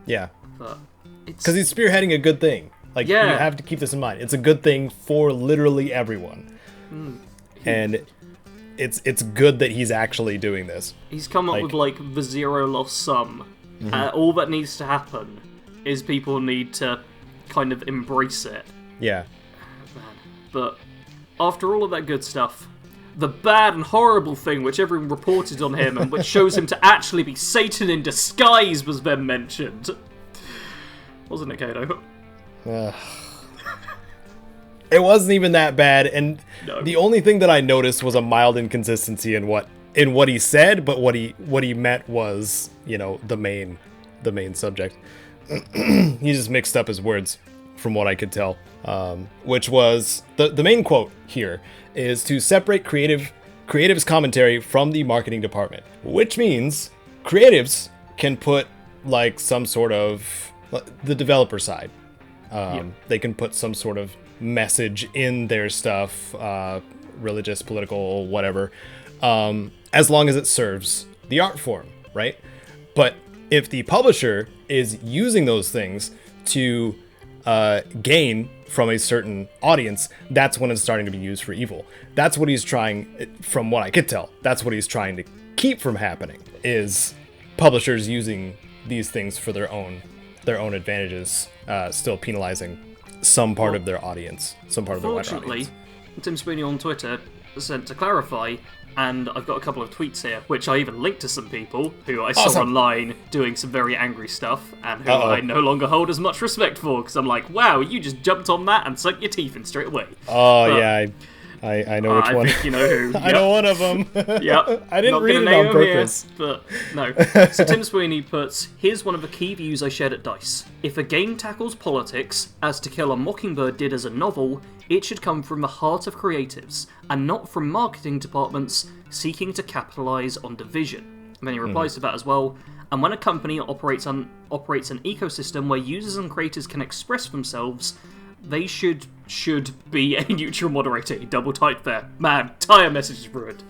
Yeah. But because he's spearheading a good thing. Like, you have to keep this in mind. It's a good thing for literally everyone. And it's good that he's actually doing this. He's come up with, like, the zero loss sum. All that needs to happen is people need to kind of embrace it. Yeah. But after all of that good stuff, the bad and horrible thing which everyone reported on him and which shows him to actually be Satan in disguise was then mentioned. Wasn't it, Caedo? It wasn't even that bad, and no. The only thing that I noticed was a mild inconsistency in what he said, but what he meant was, the main subject. He just mixed up his words, from what I could tell. Which was the main quote here is to separate creatives commentary from the marketing department, which means creatives can put like some sort of the developer side. They can put some sort of message in their stuff, religious, political, whatever, as long as it serves the art form, right? But if the publisher is using those things to gain from a certain audience, that's when it's starting to be used for evil. That's what he's trying, from what I could tell, that's what he's trying to keep from happening, is publishers using these things for their own advantages, still penalizing some part of their audience, some part of their wider audience. Tim Sweeney on Twitter sent to clarify, and I've got a couple of tweets here, which I even linked to some people who I saw online doing some very angry stuff, and who I no longer hold as much respect for, because I'm like, wow, you just jumped on that and sunk your teeth in straight away. I know which one. I think you know who. I know one of them. Yep. I didn't read it on purpose. Here, but no. So Tim Sweeney puts, here's one of the key views I shared at DICE. If a game tackles politics, as To Kill a Mockingbird did as a novel, it should come from the heart of creatives, and not from marketing departments seeking to capitalise on division. And then he replies to that as well. And when a company operates an ecosystem where users and creators can express themselves, they should be a neutral moderator. He double typed there. Man, entire message is ruined.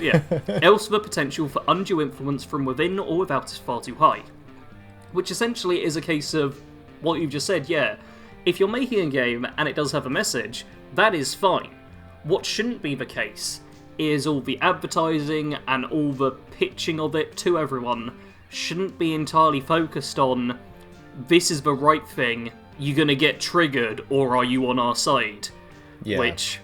Yeah. Else the potential for undue influence from within or without is far too high. Which essentially is a case of what you've just said, yeah. If you're making a game and it does have a message, that is fine. What shouldn't be the case is all the advertising and all the pitching of it to everyone shouldn't be entirely focused on, this is the right thing, you're gonna get triggered, or are you on our side? Yeah. Which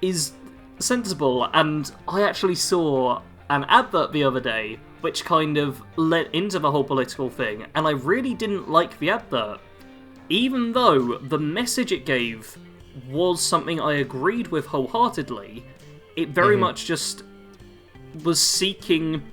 is sensible, and I actually saw an advert the other day which kind of led into the whole political thing, and I really didn't like the advert. Even though the message it gave was something I agreed with wholeheartedly, It very much just was seeking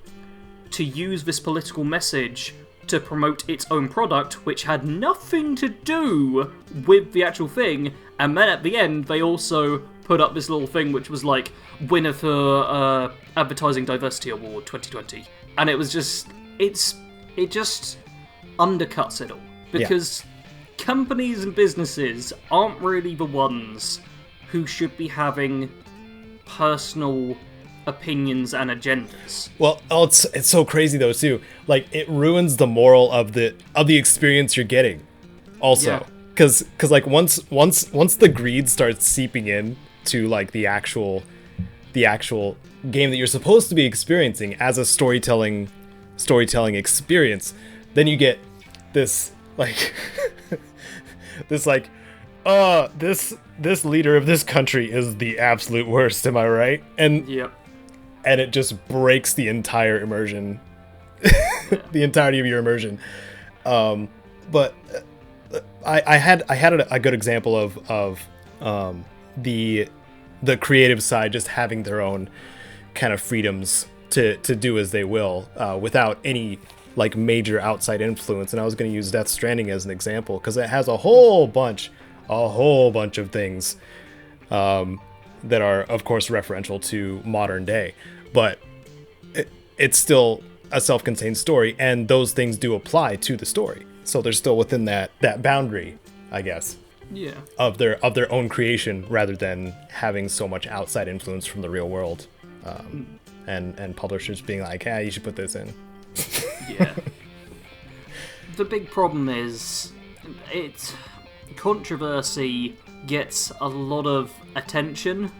to use this political message to promote its own product, which had nothing to do with the actual thing. And then at the end, they also put up this little thing which was like, winner for Advertising Diversity Award 2020. And it was just, it just undercuts it all. Because companies and businesses aren't really the ones who should be having personal opinions and agendas. Well, it's so crazy though too. Like, it ruins the moral of the experience you're getting. Also, because like once the greed starts seeping in to like the actual game that you're supposed to be experiencing as a storytelling experience, then you get this like this like, this leader of this country is the absolute worst, am I right? And it just breaks the entire immersion, the entirety of your immersion. But I had a good example of the creative side just having their own kind of freedoms to do as they will, without any like major outside influence. And I was going to use Death Stranding as an example because it has a whole bunch of things that are, of course, referential to modern day, but it's still a self-contained story, and those things do apply to the story. So they're still within that boundary, I guess. Yeah. Of their own creation, rather than having so much outside influence from the real world, and publishers being like, "Hey, you should put this in." Yeah. The big problem is, controversy gets a lot of attention.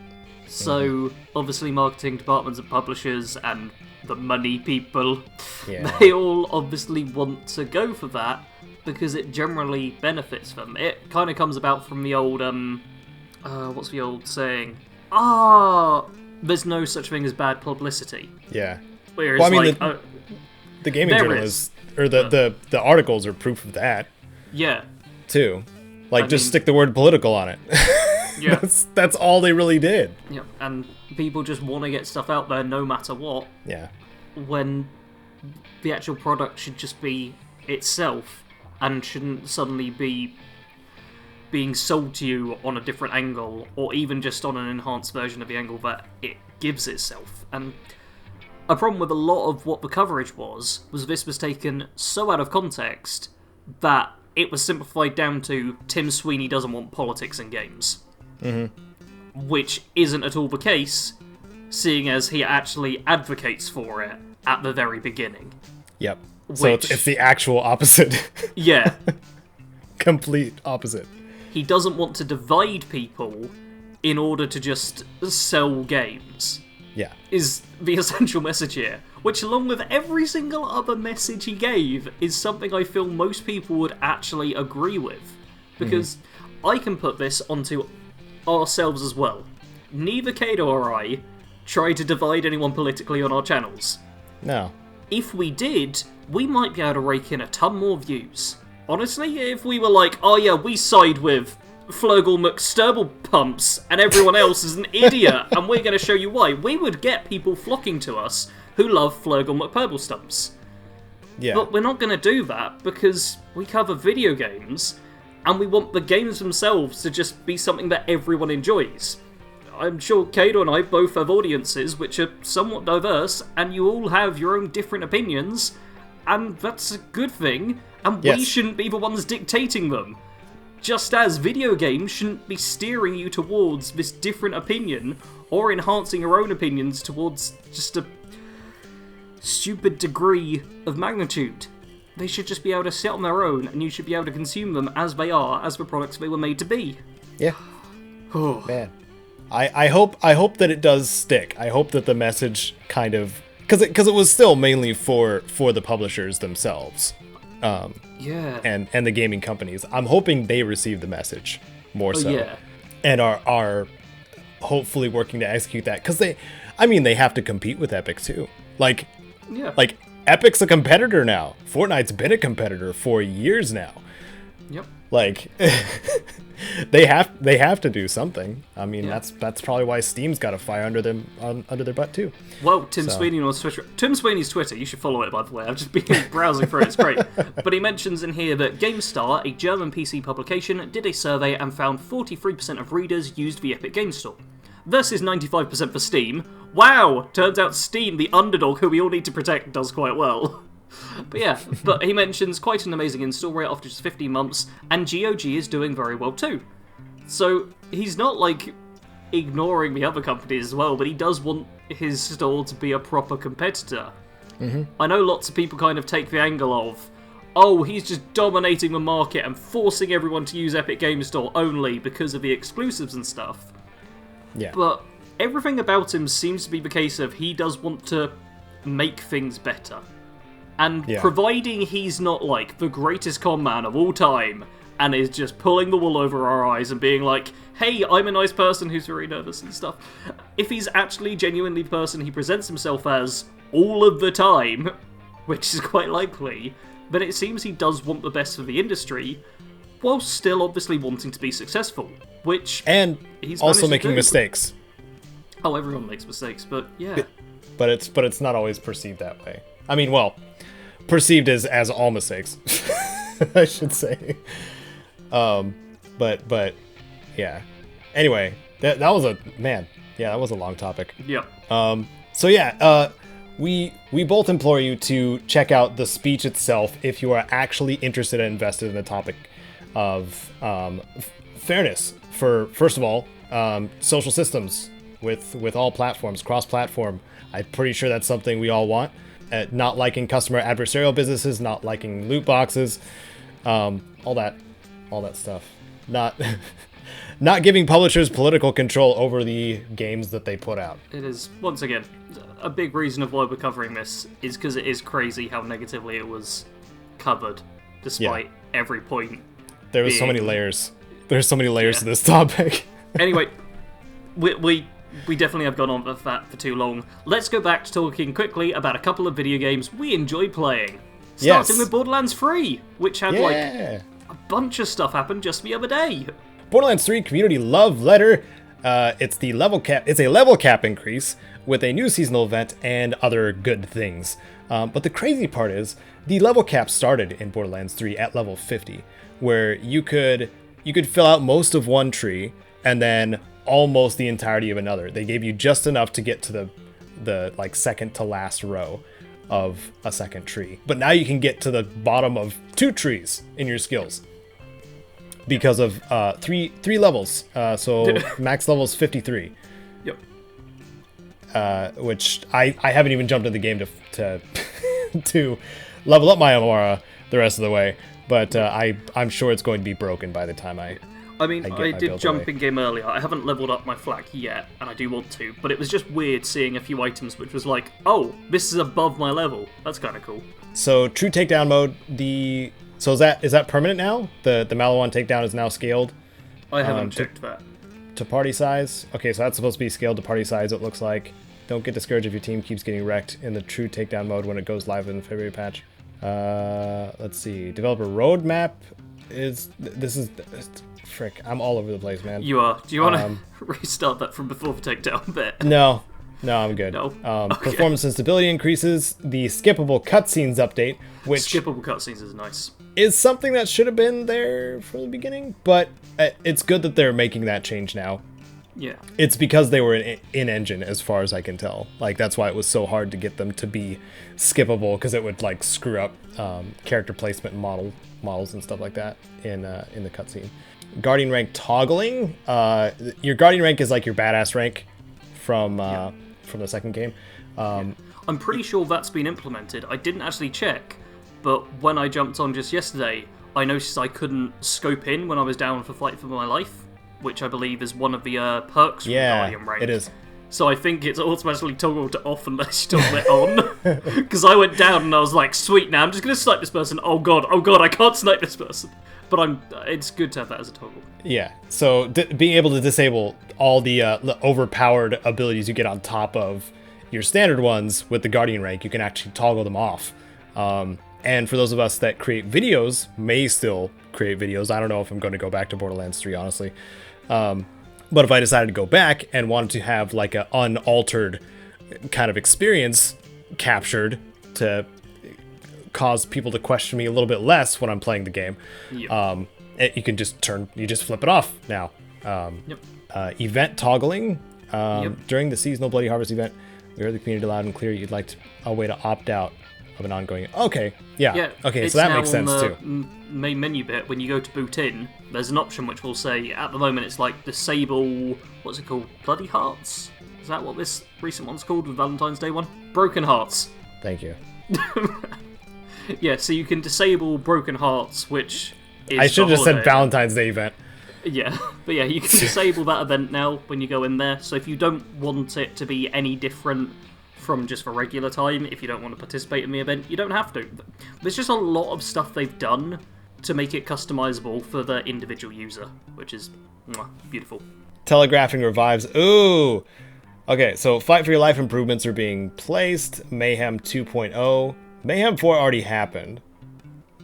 So obviously, marketing departments and publishers and the money people, they all obviously want to go for that because it generally benefits them. It kind of comes about from the old, what's the old saying? There's no such thing as bad publicity. Yeah. Whereas, well, I mean, the gaming journalists, or the articles are proof of that. Yeah. Too. Like, just stick the word political on it. Yeah. That's all they really did. Yeah, and people just want to get stuff out there no matter what. Yeah. When the actual product should just be itself and shouldn't suddenly be being sold to you on a different angle, or even just on an enhanced version of the angle that it gives itself. And a problem with a lot of what the coverage was this was taken so out of context that it was simplified down to Tim Sweeney doesn't want politics in games. Mm-hmm. Which isn't at all the case, seeing as he actually advocates for it at the very beginning. Yep. So it's the actual opposite. Yeah. Complete opposite. He doesn't want to divide people in order to just sell games. Yeah. Is the essential message here. Which, along with every single other message he gave, is something I feel most people would actually agree with. Because I can put this onto ourselves as well. Neither Caedo or I try to divide anyone politically on our channels. No. If we did, we might be able to rake in a ton more views. Honestly, if we were like, oh yeah, we side with Flurgle McSturble and everyone else is an idiot, and we're going to show you why, we would get people flocking to us who love Flurgle McPurblestumps. Yeah. But we're not going to do that because we cover video games, and we want the games themselves to just be something that everyone enjoys. I'm sure Caedo and I both have audiences which are somewhat diverse, and you all have your own different opinions, and that's a good thing, and we shouldn't be the ones dictating them. Just as video games shouldn't be steering you towards this different opinion, or enhancing your own opinions towards just a stupid degree of magnitude. They should just be able to sit on their own, and you should be able to consume them as they are, as the products they were made to be. Yeah. Oh man, I hope that it does stick. I hope that the message kind of, because it was still mainly for the publishers themselves. And the gaming companies. I'm hoping they receive the message more so, and are hopefully working to execute that, because they have to compete with Epic too. Like Epic's a competitor now. Fortnite's been a competitor for years now. Yep. Like, they have to do something. I mean, Yeah. that's probably why Steam's got a fire under their butt too. Well, Tim Sweeney on Twitter. Tim Sweeney's Twitter, you should follow it, by the way. I've just been browsing through it, it's great. But he mentions in here that GameStar, a German PC publication, did a survey and found 43% of readers used the Epic Games Store, versus 95% for Steam. Wow! Turns out Steam, the underdog who we all need to protect, does quite well. But yeah, but he mentions quite an amazing install rate after just 15 months, and GOG is doing very well too. So he's not, like, ignoring the other companies as well, but he does want his store to be a proper competitor. Mm-hmm. I know lots of people kind of take the angle of, oh, he's just dominating the market and forcing everyone to use Epic Games Store only because of the exclusives and stuff. Yeah. But everything about him seems to be the case of he does want to make things better. And providing he's not, like, the greatest con man of all time and is just pulling the wool over our eyes and being like, hey, I'm a nice person who's very nervous and stuff. If he's actually genuinely the person he presents himself as all of the time, which is quite likely, then it seems he does want the best for the industry, while still obviously wanting to be successful, which and he's also making mistakes. Oh, everyone makes mistakes, but yeah. But it's not always perceived that way. I mean, well, perceived as all mistakes, I should say. But yeah. Anyway, that was that was a long topic. Yeah. So yeah, we both implore you to check out the speech itself if you are actually interested and invested in the topic of fairness for, first of all, social systems with all platforms, cross-platform. I'm pretty sure that's something we all want. Not liking customer adversarial businesses, not liking loot boxes, all that stuff. Not giving publishers political control over the games that they put out. It is, once again, a big reason of why we're covering this is because it is crazy how negatively it was covered, despite every point. There was so many layers. There's so many layers to this topic. Anyway, we definitely have gone on with that for too long. Let's go back to talking quickly about a couple of video games we enjoy playing. Starting with Borderlands 3, which had like a bunch of stuff happen just the other day. Borderlands 3 community love letter. It's a level cap increase with a new seasonal event and other good things. But the crazy part is the level cap started in Borderlands 3 at level 50, where you could fill out most of one tree and then almost the entirety of another. They gave you just enough to get to the like second to last row of a second tree. But now you can get to the bottom of 2 trees in your skills because of three levels. So max level is 53. Yep. Which I haven't even jumped in the game to to level up my Amara the rest of the way. But I'm sure it's going to be broken by the time I did jump in game earlier. I haven't leveled up my flak yet, and I do want to, but it was just weird seeing a few items which was like, oh, this is above my level. That's kind of cool. So true takedown mode, is that permanent now? The Malawan takedown is now scaled? I haven't checked that. To party size? Okay, so that's supposed to be scaled to party size, it looks like. Don't get discouraged if your team keeps getting wrecked in the true takedown mode when it goes live in the February patch. Let's see. Developer roadmap frick, I'm all over the place, man. You are. Do you want to restart that from before the takedown bit? No, I'm good. No? Okay. Performance and stability increases. The skippable cutscenes update, which skippable cutscenes is nice. Is something that should have been there from the beginning, but it's good that they're making that change now. Yeah. It's because they were in-engine, as far as I can tell. Like, that's why it was so hard to get them to be skippable, because it would, like, screw up character placement and models and stuff like that in the cutscene. Guardian rank toggling. Your Guardian rank is, like, your badass rank from the second game. I'm pretty sure that's been implemented. I didn't actually check, but when I jumped on just yesterday, I noticed I couldn't scope in when I was down for Fight for My Life, which I believe is one of the perks from Guardian rank. It is. So I think it's automatically toggled to off unless you toggle it on. Because I went down and I was like, sweet, now I'm just going to snipe this person. Oh god, I can't snipe this person. But it's good to have that as a toggle. Yeah, so being able to disable all the overpowered abilities you get on top of your standard ones with the Guardian rank, you can actually toggle them off. And for those of us that create videos, may still create videos. I don't know if I'm going to go back to Borderlands 3, honestly. But if I decided to go back and wanted to have like an unaltered kind of experience captured to cause people to question me a little bit less when I'm playing the game, you can just flip it off now. Event toggling during the seasonal Bloody Harvest event, we heard the community loud and clear you'd like a way to opt out of an ongoing. Okay, okay, so that makes sense too. Main menu bit, when you go to boot in, there's an option which will say, at the moment it's like disable, what's it called, Bloody Hearts? Is that what this recent one's called, with Valentine's Day one? Broken Hearts. Thank you. Yeah, so you can disable Broken Hearts, which is I should have just said Valentine's Day event. Yeah, but yeah, you can disable that event now when you go in there, so if you don't want it to be any different from just for regular time, if you don't want to participate in the event, you don't have to. There's just a lot of stuff they've done to make it customizable for the individual user, which is beautiful. Telegraphing revives. Ooh! Okay, so Fight for Your Life improvements are being placed. Mayhem 2.0. Mayhem 4 already happened,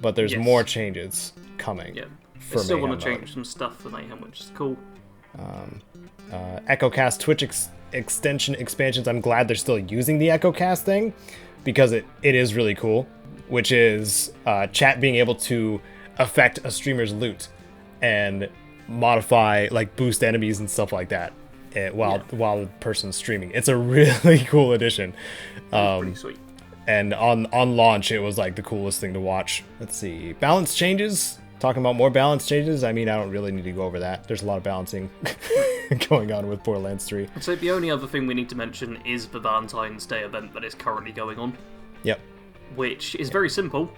but there's more changes coming. Yeah, they still want to change some stuff for Mayhem, which is cool. EchoCast Twitch extension expansions. I'm glad they're still using the EchoCast thing, because it is really cool, which is chat being able to affect a streamer's loot and modify, like, boost enemies and stuff like that while the person's streaming. It's a really cool addition. Pretty sweet. And on launch, it was like the coolest thing to watch. Let's see. Balance changes. Talking about more balance changes. I mean, I don't really need to go over that. There's a lot of balancing going on with Borderlands 3. So the only other thing we need to mention is the Valentine's Day event that is currently going on. Yep. Which is very simple.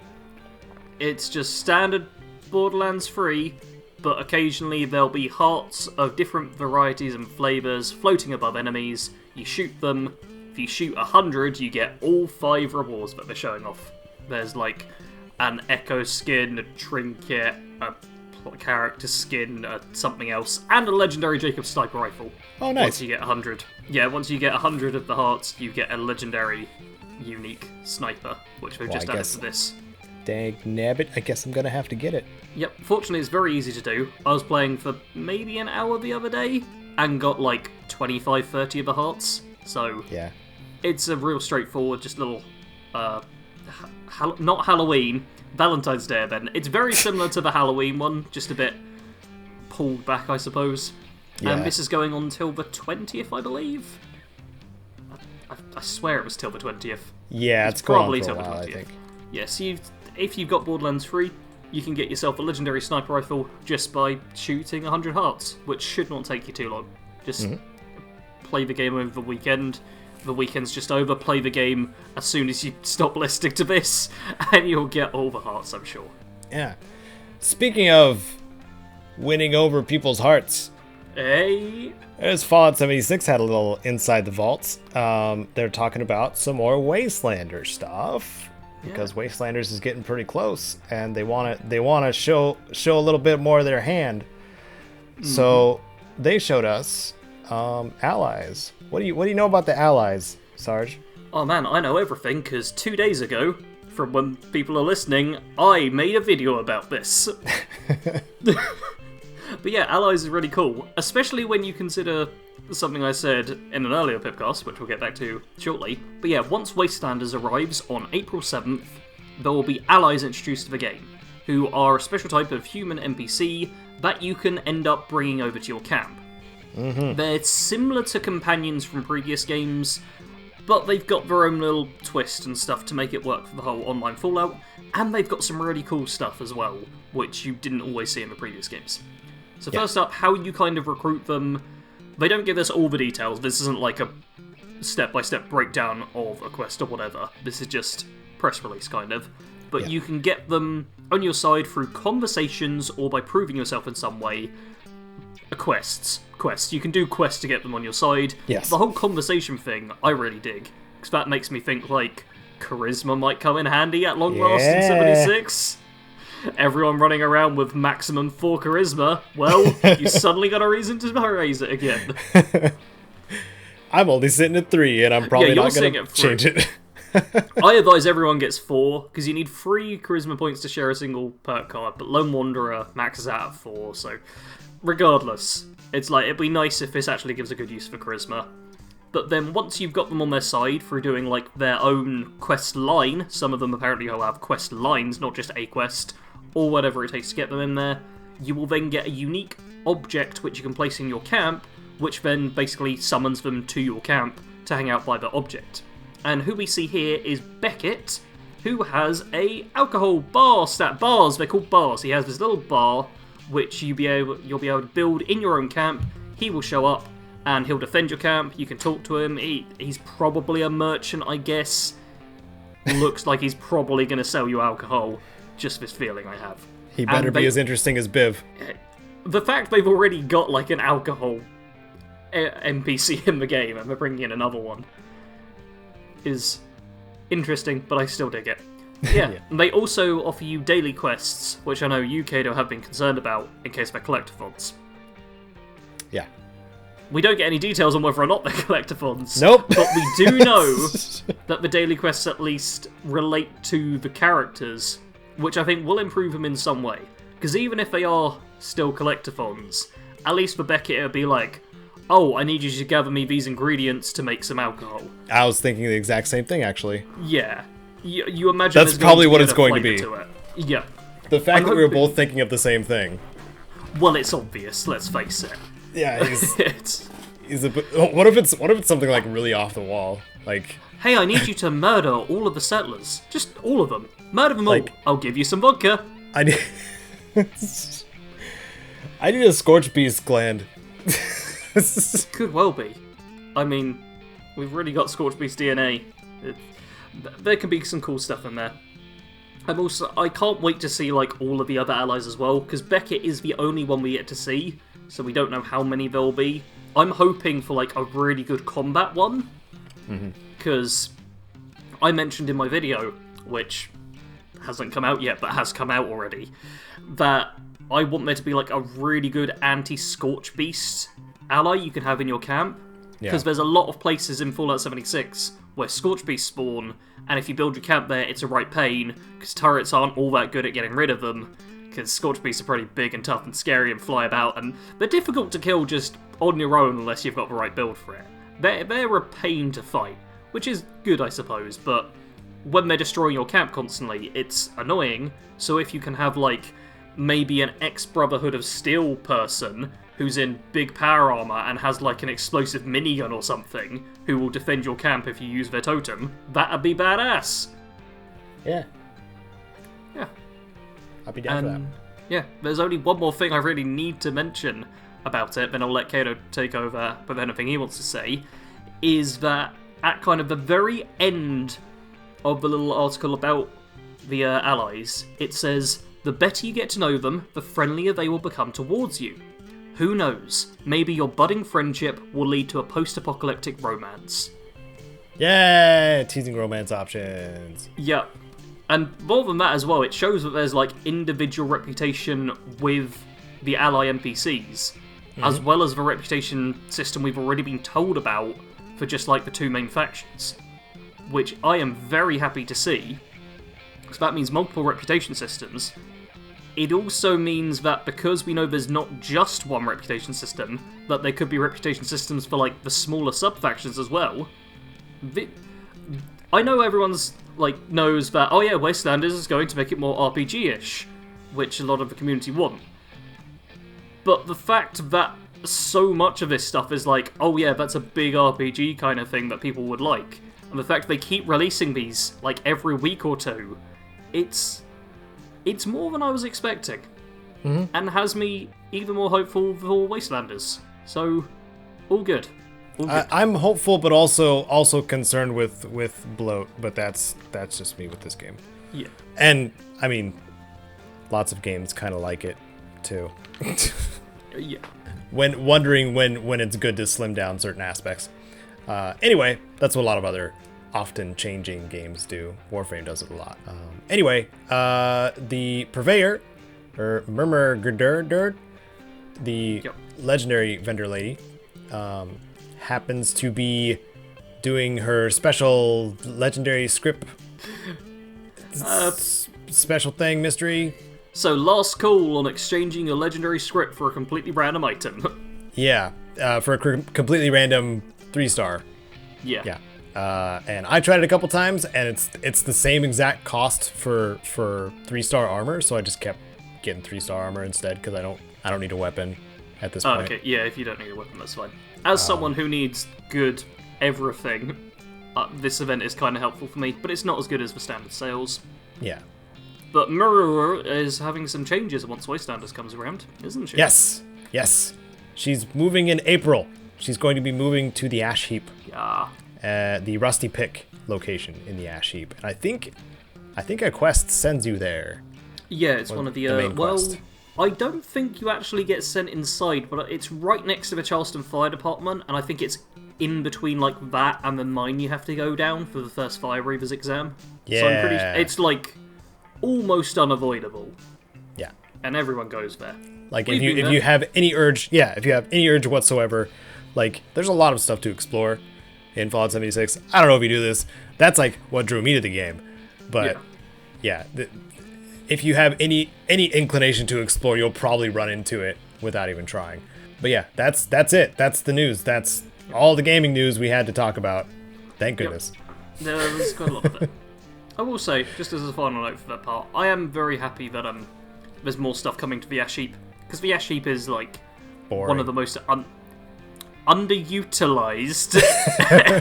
It's just standard Borderlands 3, but occasionally there'll be hearts of different varieties and flavours floating above enemies. You shoot them. If you shoot 100, you get all 5 rewards that they're showing off. There's like an Echo skin, a trinket, a character skin, something else, and a legendary Jacob sniper rifle. Oh, nice. Once you get 100. Yeah, once you get 100 of the hearts, you get a legendary unique sniper, which we've just added to this. Dang nabbit, I guess I'm gonna have to get it. Yep, fortunately it's very easy to do. I was playing for maybe an hour the other day, and got like 25-30 of the hearts, so yeah. It's a real straightforward, just little, not Halloween, Valentine's Day event. It's very similar to the Halloween one, just a bit pulled back, I suppose. Yeah. And this is going on till the 20th, I believe. I swear it was till the 20th. Yeah, it's probably till till the 20th. I think. Yes, if you've got Borderlands 3, you can get yourself a legendary sniper rifle just by shooting 100 hearts, which should not take you too long. Just play the game over the weekend. The weekend's just over. Play the game as soon as you stop listening to this, and you'll get all the hearts, I'm sure. Yeah. Speaking of winning over people's hearts, hey, there's Fallout 76 had a little inside the vaults. They're talking about some more Wastelander stuff, because Wastelanders is getting pretty close, and they want to show a little bit more of their hand. So they showed us allies. What do you know about the allies, Sarge? Oh man, I know everything, because 2 days ago, from when people are listening, I made a video about this. But yeah, allies is really cool, especially when you consider something I said in an earlier PIPCAST, which we'll get back to shortly. But yeah, once Wastelanders arrives on April 7th, there will be allies introduced to the game, who are a special type of human NPC that you can end up bringing over to your camp. They're similar to companions from previous games, but they've got their own little twist and stuff to make it work for the whole online Fallout, and they've got some really cool stuff as well, which you didn't always see in the previous games. So first up, how you kind of recruit them. They don't give us all the details. This isn't like a step-by-step breakdown of a quest or whatever. This is just press release, kind of. But you can get them on your side through conversations or by proving yourself in some way. Quests. You can do quests to get them on your side. Yes. The whole conversation thing, I really dig. Because that makes me think, like, charisma might come in handy at long last in 76. Everyone running around with maximum 4 charisma. Well, you suddenly got a reason to raise it again. I'm only sitting at 3, and I'm probably not going to change it. I advise everyone gets 4, because you need 3 charisma points to share a single perk card, but Lone Wanderer maxes out at 4, so regardless, it's like, it'd be nice if this actually gives a good use for charisma. But then once you've got them on their side through doing like their own quest line, some of them apparently will have quest lines, not just a quest, or whatever it takes to get them in there, you will then get a unique object which you can place in your camp, which then basically summons them to your camp to hang out by the object. And who we see here is Beckett, who has a alcohol bar stat. Bars, they're called bars. He has this little bar which you'll be able to build in your own camp. He will show up and he'll defend your camp. You can talk to him. He's probably a merchant, I guess. Looks like he's probably going to sell you alcohol. Just this feeling I have. He better be as interesting as Biv. The fact they've already got like an alcohol NPC in the game and they're bringing in another one is interesting, but I still dig it. Yeah, yeah. They also offer you daily quests, which I know you, Caedo, have been concerned about in case they're collectathons. Yeah. We don't get any details on whether or not they're collectathons. Nope. But we do know that the daily quests at least relate to the characters, which I think will improve them in some way. Because even if they are still collectathons, at least for Beckett it'll be like, oh, I need you to gather me these ingredients to make some alcohol. I was thinking the exact same thing, actually. Yeah. You imagine that's probably what it's going to be. Yeah. The fact that we were both thinking of the same thing. Well, it's obvious, let's face it. Yeah, he's a bit... What if it's something like really off the wall? Like, hey, I need you to murder all of the settlers. Just all of them. Murder them all. I'll give you some vodka. I need a Scorch Beast gland. Could well be. I mean, we've really got Scorch Beast DNA. There could be some cool stuff in there. I can't wait to see like all of the other allies as well, because Beckett is the only one we get to see, so we don't know how many there'll be. I'm hoping for like a really good combat one, because I mentioned in my video, which hasn't come out yet but has come out already, that I want there to be like a really good anti-Scorch Beast ally you can have in your camp, because there's a lot of places in Fallout 76 where Scorch Beasts spawn, and if you build your camp there, it's a right pain, because turrets aren't all that good at getting rid of them, because Scorch Beasts are pretty big and tough and scary and fly about, and they're difficult to kill just on your own unless you've got the right build for it. They're a pain to fight, which is good, I suppose, but when they're destroying your camp constantly, it's annoying, so if you can have, like, maybe an ex-Brotherhood of Steel person who's in big power armor and has like an explosive minigun or something who will defend your camp if you use their totem, that'd be badass. Yeah. Yeah. I'd be down for that. Yeah, there's only one more thing I really need to mention about it, then I'll let Caedo take over with anything he wants to say, is that at kind of the very end of the little article about the allies, it says, the better you get to know them, the friendlier they will become towards you. Who knows? Maybe your budding friendship will lead to a post-apocalyptic romance. Yeah, teasing romance options. Yeah. And more than that as well, it shows that there's like individual reputation with the ally NPCs, as well as the reputation system we've already been told about for just like the two main factions. Which I am very happy to see, because that means multiple reputation systems. It also means that because we know there's not just one reputation system, that there could be reputation systems for like the smaller sub-factions as well. I know everyone's like knows that, oh yeah, Wastelanders is going to make it more RPG-ish, which a lot of the community want. But the fact that so much of this stuff is like, oh yeah, that's a big RPG kind of thing that people would like, and the fact they keep releasing these like every week or two, it's more than I was expecting, and has me even more hopeful for Wastelanders. So, all good. I'm hopeful, but also concerned with bloat. But that's just me with this game. Yeah. And I mean, lots of games kind of like it too. Yeah. When wondering when it's good to slim down certain aspects. Anyway, that's what a lot of other often changing games do. Warframe does it a lot. Anyway, the purveyor, or Murmur, the legendary vendor lady, happens to be doing her special legendary script special thing mystery. So last call on exchanging your legendary script for a completely random item. Yeah, for a completely random 3-star. Yeah. Yeah. And I tried it a couple times, and it's the same exact cost for 3-star armor, so I just kept getting 3-star armor instead because I don't need a weapon at this point. Okay, yeah, if you don't need a weapon, that's fine. As someone who needs good everything, this event is kind of helpful for me, but it's not as good as the standard sales. Yeah. But Mirror is having some changes once Wastanders comes around, isn't she? Yes. She's moving in April. She's going to be moving to the Ash Heap. Yeah. The Rusty Pick location in the Ash Heap. And I think a quest sends you there. Yeah, it's one of the main quest. I don't think you actually get sent inside, but it's right next to the Charleston Fire Department, and I think it's in between like that and the mine you have to go down for the first Fire Reavers exam. Yeah. So I'm pretty it's like almost unavoidable. Yeah. And everyone goes there. Like if you have any urge whatsoever, like there's a lot of stuff to explore in Fallout 76. I don't know if you do this. That's like what drew me to the game. But yeah, if you have any inclination to explore, you'll probably run into it without even trying. But yeah, that's it. That's the news. That's all the gaming news we had to talk about. Thank goodness. There was quite a lot of it. I will say, just as a final note for that part, I am very happy that there's more stuff coming to the Ash Heap, because the Ash Heap is like Boring. one of the most underutilized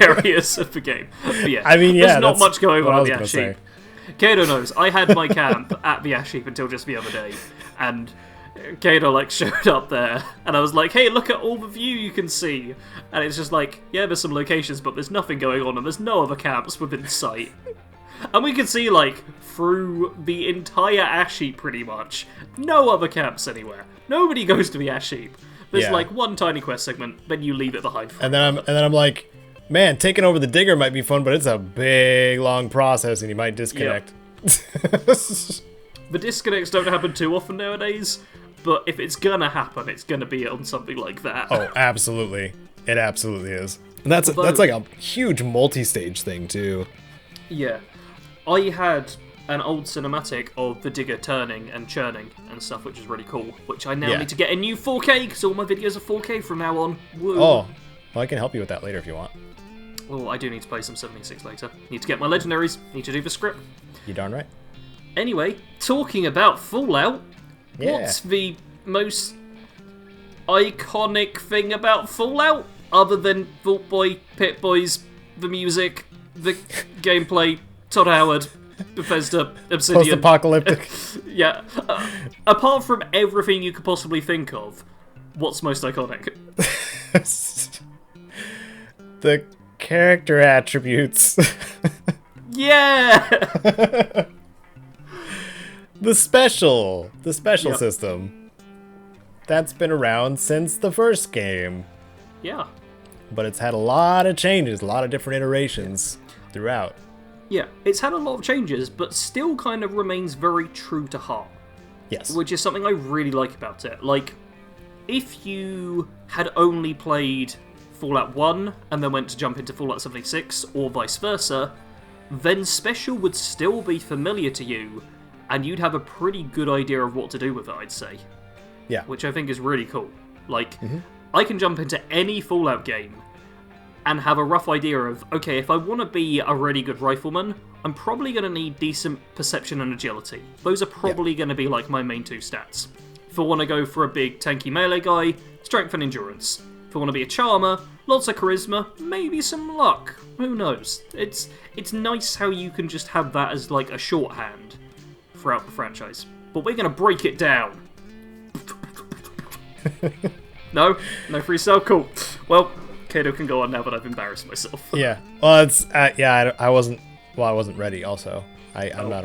areas of the game. But yeah, I mean, there's not much going on at the Ash say. Heap. Caedo knows. I had my camp at the Ash Heap until just the other day, and Caedo like showed up there, and I was like, "Hey, look at all the view you can see," and it's just like, yeah, there's some locations, but there's nothing going on, and there's no other camps within sight. And we could see, like, through the entire Ash Heap, pretty much. No other camps anywhere. Nobody goes to the Ash Heap. There's, like, one tiny quest segment, then you leave it behind. And then I'm like, man, taking over the digger might be fun, but it's a big, long process, and you might disconnect. Yep. The disconnects don't happen too often nowadays, but if it's gonna happen, it's gonna be on something like that. Oh, absolutely. It absolutely is. And that's like a huge multi-stage thing, too. Yeah. I had an old cinematic of the digger turning and churning and stuff, which is really cool, which I now need to get a new 4K, because all my videos are 4K from now on. Woo. Oh, well, I can help you with that later if you want. Oh, I do need to play some 76 later. Need to get my legendaries, need to do the script. You darn right. Anyway, talking about Fallout, what's the most iconic thing about Fallout, other than Vault Boy, Pit Boys, the music, the gameplay, Todd Howard, Bethesda, Obsidian. Post-apocalyptic. Yeah. Apart from everything you could possibly think of, what's most iconic? The character attributes. Yeah! The special system. That's been around since the first game. Yeah. But it's had a lot of changes, a lot of different iterations throughout. Yeah, it's had a lot of changes, but still kind of remains very true to heart. Yes. Which is something I really like about it. Like, if you had only played Fallout 1 and then went to jump into Fallout 76, or vice versa, then Special would still be familiar to you, and you'd have a pretty good idea of what to do with it, I'd say. Yeah. Which I think is really cool. Like, I can jump into any Fallout game and have a rough idea of, okay, if I want to be a really good rifleman, I'm probably going to need decent perception and agility. Those are probably going to be like my main two stats. If I want to go for a big tanky melee guy, strength and endurance. If I want to be a charmer, lots of charisma, maybe some luck. Who knows? It's nice how you can just have that as like a shorthand throughout the franchise. But we're going to break it down. No freestyle? Cool. Well, Caedo can go on now, but I've embarrassed myself. Yeah. Well, it's I wasn't ready. Also, I'm not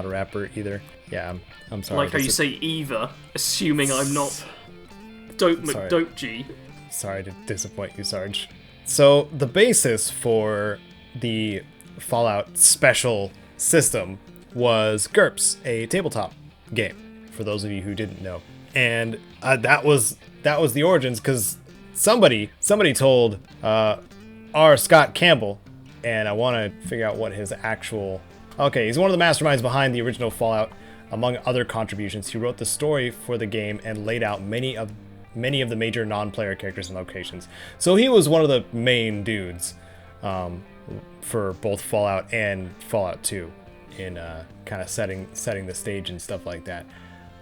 a rapper either. Yeah, I'm sorry. Like how you say either, assuming I'm not Dope McDope G. Sorry to disappoint you, Sarge. So the basis for the Fallout special system was GURPS, a tabletop game. For those of you who didn't know, and that was the origins, because somebody told R. Scott Campbell, and I want to figure out what his actual... Okay, he's one of the masterminds behind the original Fallout. Among other contributions, he wrote the story for the game and laid out many of the major non-player characters and locations. So he was one of the main dudes for both Fallout and Fallout 2 in kind of setting the stage and stuff like that.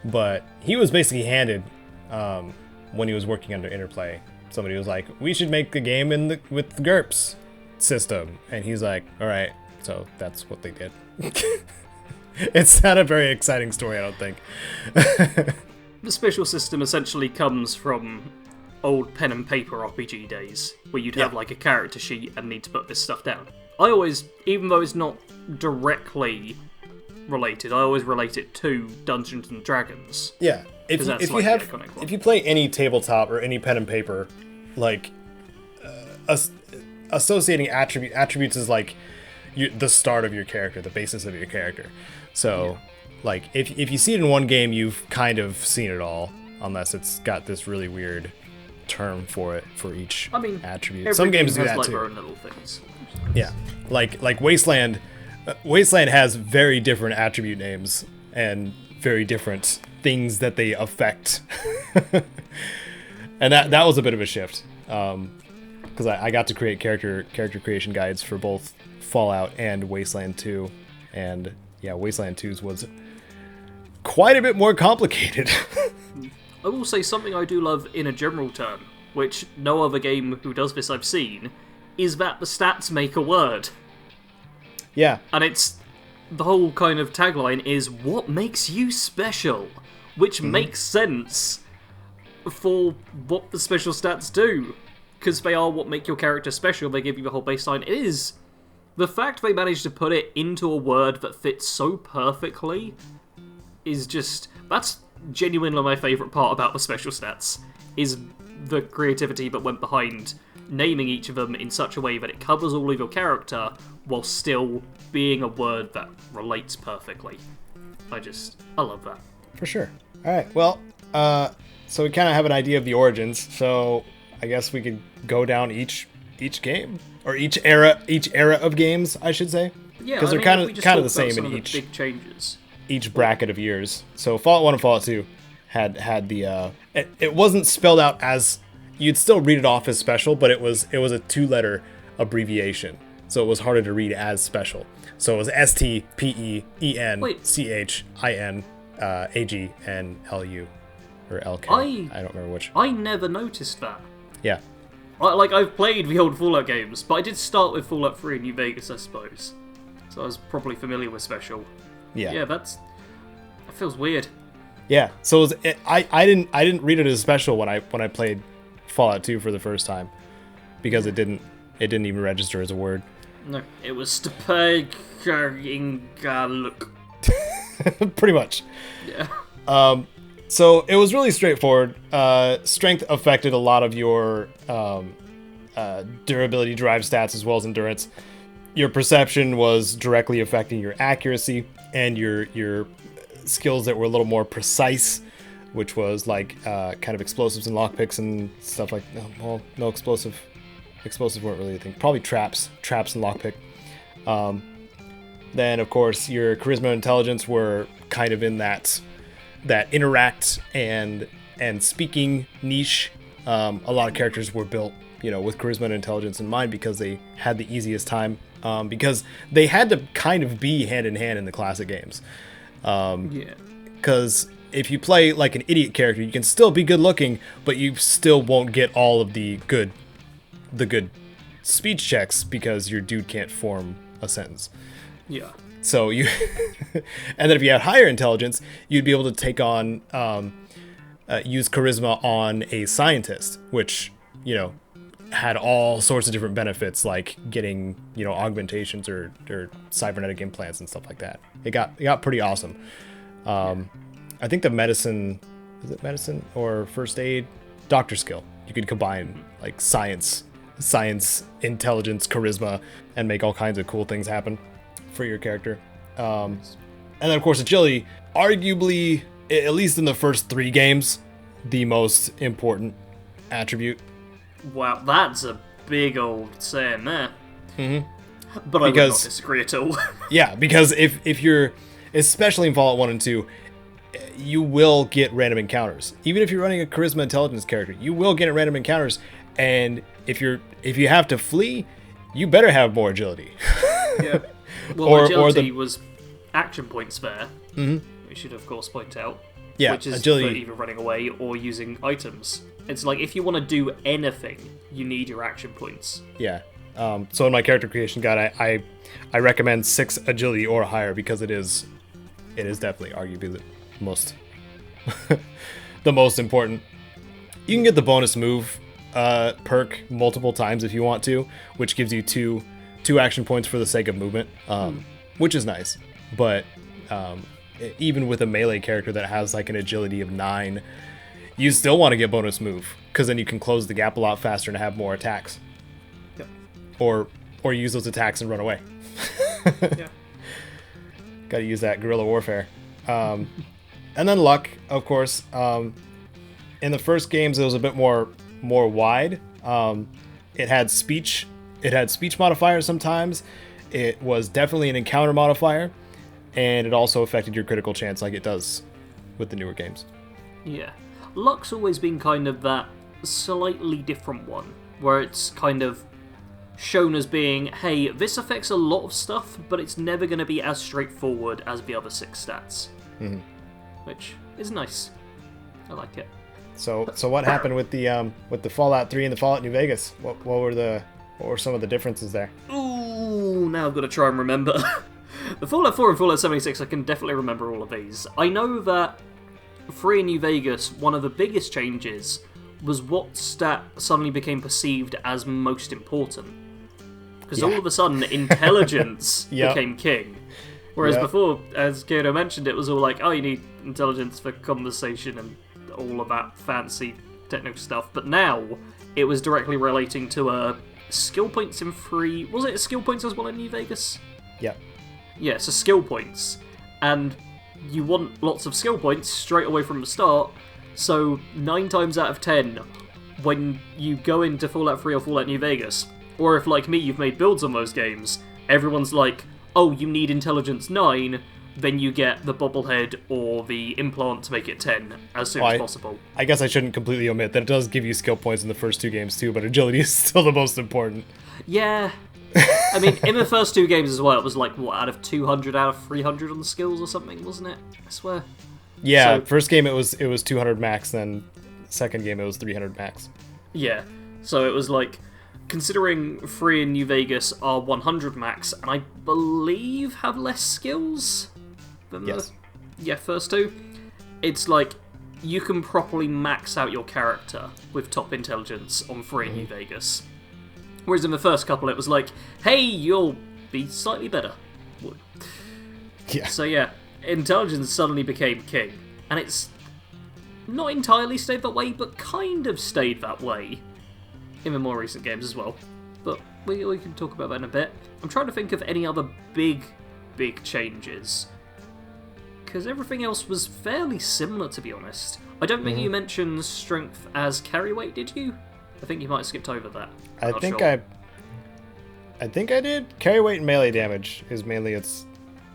But he was basically handed, when he was working under Interplay, somebody was like, we should make the game with the GURPS system. And he's like, all right, so that's what they did. It's not a very exciting story, I don't think. The special system essentially comes from old pen and paper RPG days, where you'd have like a character sheet and need to put this stuff down. I always, even though it's not directly related, I always relate it to Dungeons and Dragons. Yeah, if you play any tabletop or any pen and paper, like associating attributes is like the start of your character, the basis of your character. So, like, if you see it in one game, you've kind of seen it all, unless it's got this really weird term for it for each attribute. Some games do that too. Their own little things. Yeah, like Wasteland. Wasteland has very different attribute names and very different things that they affect, and that was a bit of a shift, because I got to create character creation guides for both Fallout and Wasteland 2, and yeah, Wasteland 2's was quite a bit more complicated. I will say something I do love in a general term, which no other game who does this I've seen, is that the stats make a word. Yeah. And it's, the whole kind of tagline is, what makes you special? Which makes sense for what the special stats do. Because they are what make your character special, they give you the whole baseline. It is... The fact they managed to put it into a word that fits so perfectly is just... That's genuinely my favourite part about the special stats, is the creativity that went behind naming each of them in such a way that it covers all of your character while still being a word that relates perfectly. I love that. For sure. Alright, well, so we kind of have an idea of the origins, so I guess we could go down each game. Or each era of games, I should say. Yeah, because they're kind of the same in each big changes. Each bracket of years. So Fallout 1 and Fallout 2 had the it wasn't spelled out as, you'd still read it off as special, but it was a 2-letter abbreviation, so it was harder to read as special. So it was STPENCHINAGNLU or LK. I don't remember which. I never noticed that. Yeah. I've played the old Fallout games, but I did start with Fallout 3 in New Vegas, I suppose. So I was probably familiar with Special. Yeah. Yeah, that feels weird. Yeah, so I didn't read it as Special when I played Fallout 2 for the first time, because it didn't even register as a word. No, it was Stupeg-Ingaluk. Pretty much. Yeah. So it was really straightforward. Strength affected a lot of your durability drive stats as well as endurance. Your perception was directly affecting your accuracy and your skills that were a little more precise, which was like kind of explosives and lockpicks and stuff like. Well, no explosives weren't really a thing. Probably traps and lockpick. Then of course your charisma and intelligence were kind of in that interact and speaking niche. A lot of characters were built, with charisma and intelligence in mind because they had the easiest time, because they had to kind of be hand in hand in the classic games. Because if you play like an idiot character, you can still be good looking, but you still won't get all of the good speech checks because your dude can't form a sentence. Yeah. So you, and then if you had higher intelligence, you'd be able to take on, use charisma on a scientist, which, had all sorts of different benefits, like getting, augmentations or cybernetic implants and stuff like that. It got pretty awesome. I think the medicine or first aid, doctor skill, you could combine like science, intelligence, charisma, and make all kinds of cool things happen for your character. And then of course agility, arguably, at least in the first 3 games, the most important attribute. Wow, that's a big old saying there. Mm-hmm. But I would not disagree at all. Yeah, because if you're, especially in Fallout 1 and 2, you will get random encounters. Even if you're running a charisma intelligence character, you will get random encounters. And if you have to flee, you better have more agility. Yeah. Well, agility was action points there. Mm-hmm. We should, of course, point out. Yeah, which is agility. For either running away or using items. It's like, if you want to do anything, you need your action points. Yeah. So in my character creation guide, I recommend 6 agility or higher because it is definitely arguably the most the most important. You can get the bonus move perk multiple times if you want to, which gives you two action points for the sake of movement, which is nice. But even with a melee character that has like an agility of 9, you still want to get bonus move because then you can close the gap a lot faster and have more attacks. Yep. Or use those attacks and run away. Yeah. Got to use that guerrilla warfare. And then luck, of course. In the first games, it was a bit more wide. It had speech modifiers sometimes. It was definitely an encounter modifier, and it also affected your critical chance like it does with the newer games. Yeah. Luck's always been kind of that slightly different one, where it's kind of shown as being, hey, this affects a lot of stuff, but it's never going to be as straightforward as the other 6 stats. Mm-hmm. Which is nice. I like it. So what happened with the Fallout 3 and the Fallout New Vegas? What were some of the differences there? Ooh, now I've got to try and remember. The Fallout 4 and Fallout 76, I can definitely remember all of these. I know that 3 in New Vegas, one of the biggest changes was what stat suddenly became perceived as most important. Because all of a sudden, intelligence became king. Whereas before, as Caedo mentioned, it was all like, oh, you need intelligence for conversation and all of that fancy technical stuff. But now, it was directly relating to skill points in 3... Was it skill points as well in New Vegas? Yeah. Yeah, so skill points. And you want lots of skill points straight away from the start. So 9 times out of 10, when you go into Fallout 3 or Fallout New Vegas, or if, like me, you've made builds on those games, everyone's like, oh, you need intelligence 9, then you get the bobblehead or the implant to make it 10 as soon as possible. I guess I shouldn't completely omit that it does give you skill points in the first 2 games too, but agility is still the most important. Yeah. I mean, in the first 2 games as well, it was like, what, out of 200 out of 300 on the skills or something, wasn't it? I swear. Yeah, first game it was 200 max, then second game it was 300 max. Yeah, so it was like, considering 3 in New Vegas are 100 max, and I believe have less skills than the first 2, it's like, you can properly max out your character with top intelligence on 3 in New Vegas. Whereas in the first couple it was like, hey, you'll be slightly better. Yeah. So yeah, intelligence suddenly became king, and it's not entirely stayed that way, but kind of stayed that way in the more recent games as well. But we can talk about that in a bit. I'm trying to think of any other big changes, because everything else was fairly similar, to be honest. I don't think you mentioned strength as carry weight, did you? I think you might have skipped over that. I think I did. Carry weight and melee damage is mainly its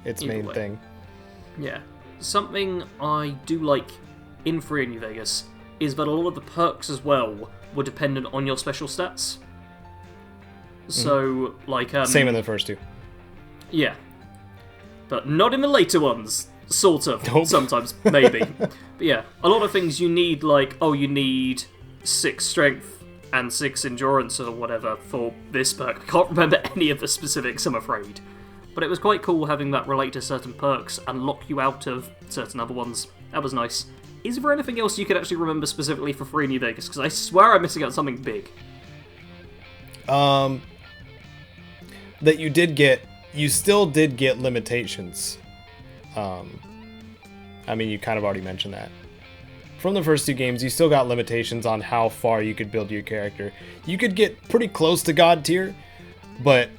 main thing. Yeah. Something I do like in 3 in New Vegas is that a lot of the perks as well were dependent on your special stats. So, like... Same in the first 2. Yeah. But not in the later ones. Sort of. Nope. Sometimes. Maybe. But yeah. A lot of things you need, like, oh, you need 6 strength and 6 endurance or whatever for this perk. I can't remember any of the specifics, I'm afraid. But it was quite cool having that relate to certain perks and lock you out of certain other ones. That was nice. Is there anything else you could actually remember specifically for 3 in New Vegas? Because I swear I'm missing out on something big. That you still did get limitations. I mean, you kind of already mentioned that. From the first 2 games, you still got limitations on how far you could build your character. You could get pretty close to God tier, but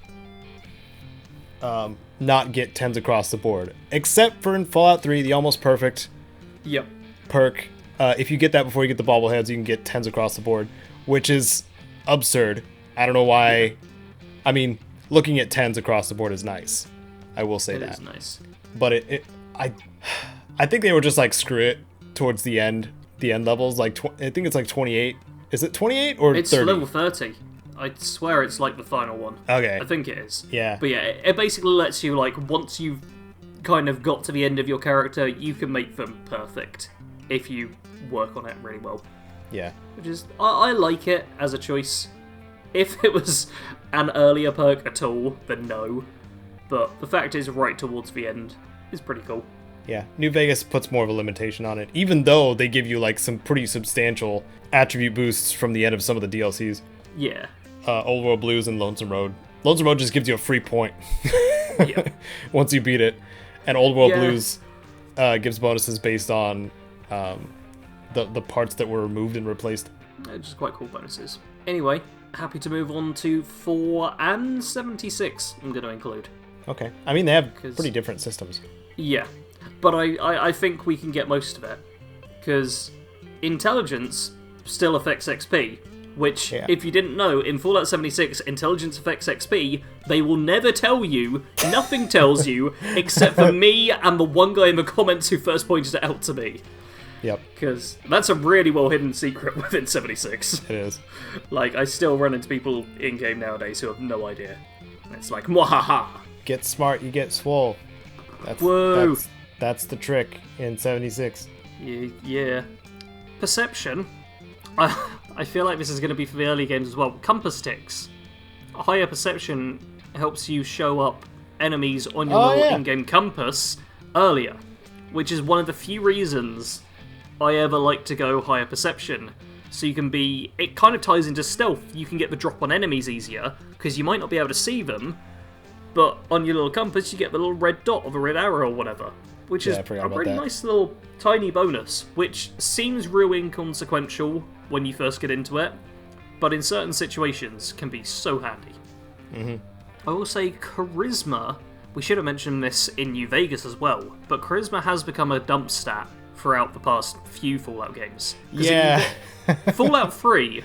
not get 10s across the board. Except for in Fallout 3, the almost perfect perk. If you get that before you get the bobbleheads, you can get 10s across the board, which is absurd. I don't know why. I mean, looking at 10s across the board is nice. I will say that. It is nice. But I think they were just like, screw it towards the end levels. Like, I think it's like 28. Is it 28 or 30? It's level 30. I swear it's like the final one. Okay. I think it is. Yeah. But yeah, it basically lets you, like, once you've kind of got to the end of your character, you can make them perfect if you work on it really well. Yeah. Which is, I like it as a choice. If it was an earlier perk at all, then no. But the fact is, right towards the end is pretty cool. Yeah, New Vegas puts more of a limitation on it, even though they give you like some pretty substantial attribute boosts from the end of some of the DLCs. Yeah. Old World Blues and Lonesome Road. Lonesome Road just gives you a free point Yeah. once you beat it, and Old World Blues gives bonuses based on the parts that were removed and replaced. Just quite cool bonuses. Anyway, happy to move on to 4 and 76. I'm going to include. Okay, I mean they have pretty different systems. Yeah, but I think we can get most of it, because intelligence still affects XP, which, if you didn't know, in Fallout 76, intelligence affects XP. They will never tell you, nothing tells you, except for me and the one guy in the comments who first pointed it out to me. Yep. Because that's a really well-hidden secret within 76. It is. Like, I still run into people in-game nowadays who have no idea. It's like, mwahaha! Get smart, you get swole. Whoa! That's the trick in 76. Yeah. Perception. I feel like this is going to be for the early games as well. Compass sticks. A higher perception helps you show up enemies on your little in-game compass earlier, which is one of the few reasons I ever like to go higher perception. So you can be... It kind of ties into stealth. You can get the drop on enemies easier, because you might not be able to see them, but on your little compass you get the little red dot or the red arrow or whatever, which is a really nice little tiny bonus, which seems real inconsequential when you first get into it, but in certain situations can be so handy. Mm-hmm. I will say charisma, we should have mentioned this in New Vegas as well, but charisma has become a dump stat throughout the past few Fallout games. Yeah. Fallout 3,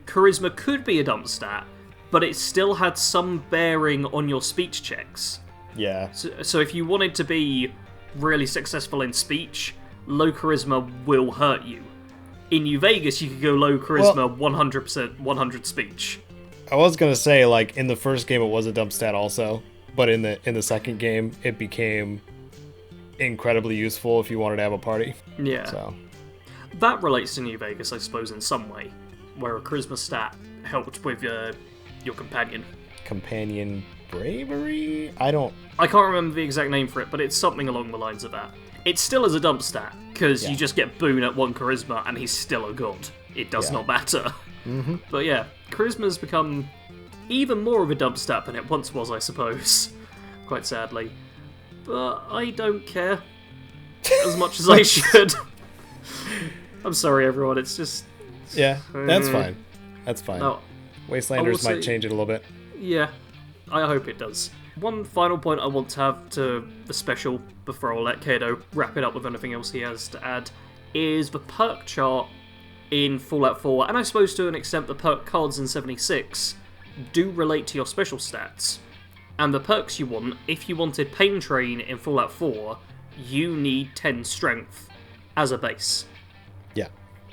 charisma could be a dump stat, but it still had some bearing on your speech checks. Yeah. So if you wanted to be really successful in speech, low charisma will hurt you. In New Vegas, you could go low charisma, 100%, 100 speech. I was gonna say, like, in the first game it was a dump stat also, but in the second game it became incredibly useful if you wanted to have a party. Yeah. So that relates to New Vegas, I suppose, in some way, where a charisma stat helped with your companion. Companion bravery? I can't remember the exact name for it, but it's something along the lines of that. It still is a dump stat, because you just get Boone at 1 charisma and he's still a god. It does not matter. Mm-hmm. But yeah, charisma's become even more of a dump stat than it once was, I suppose. Quite sadly. But I don't care as much as I should. I'm sorry, everyone, it's just... Yeah, that's fine. That's fine. No, Wastelanders might change it a little bit. Yeah, I hope it does. One final point I want to have to the special, before I'll let Caedo wrap it up with anything else he has to add, is the perk chart in Fallout 4, and I suppose to an extent the perk cards in 76, do relate to your special stats. And the perks you want, if you wanted Pain Train in Fallout 4, you need 10 strength as a base. Yeah.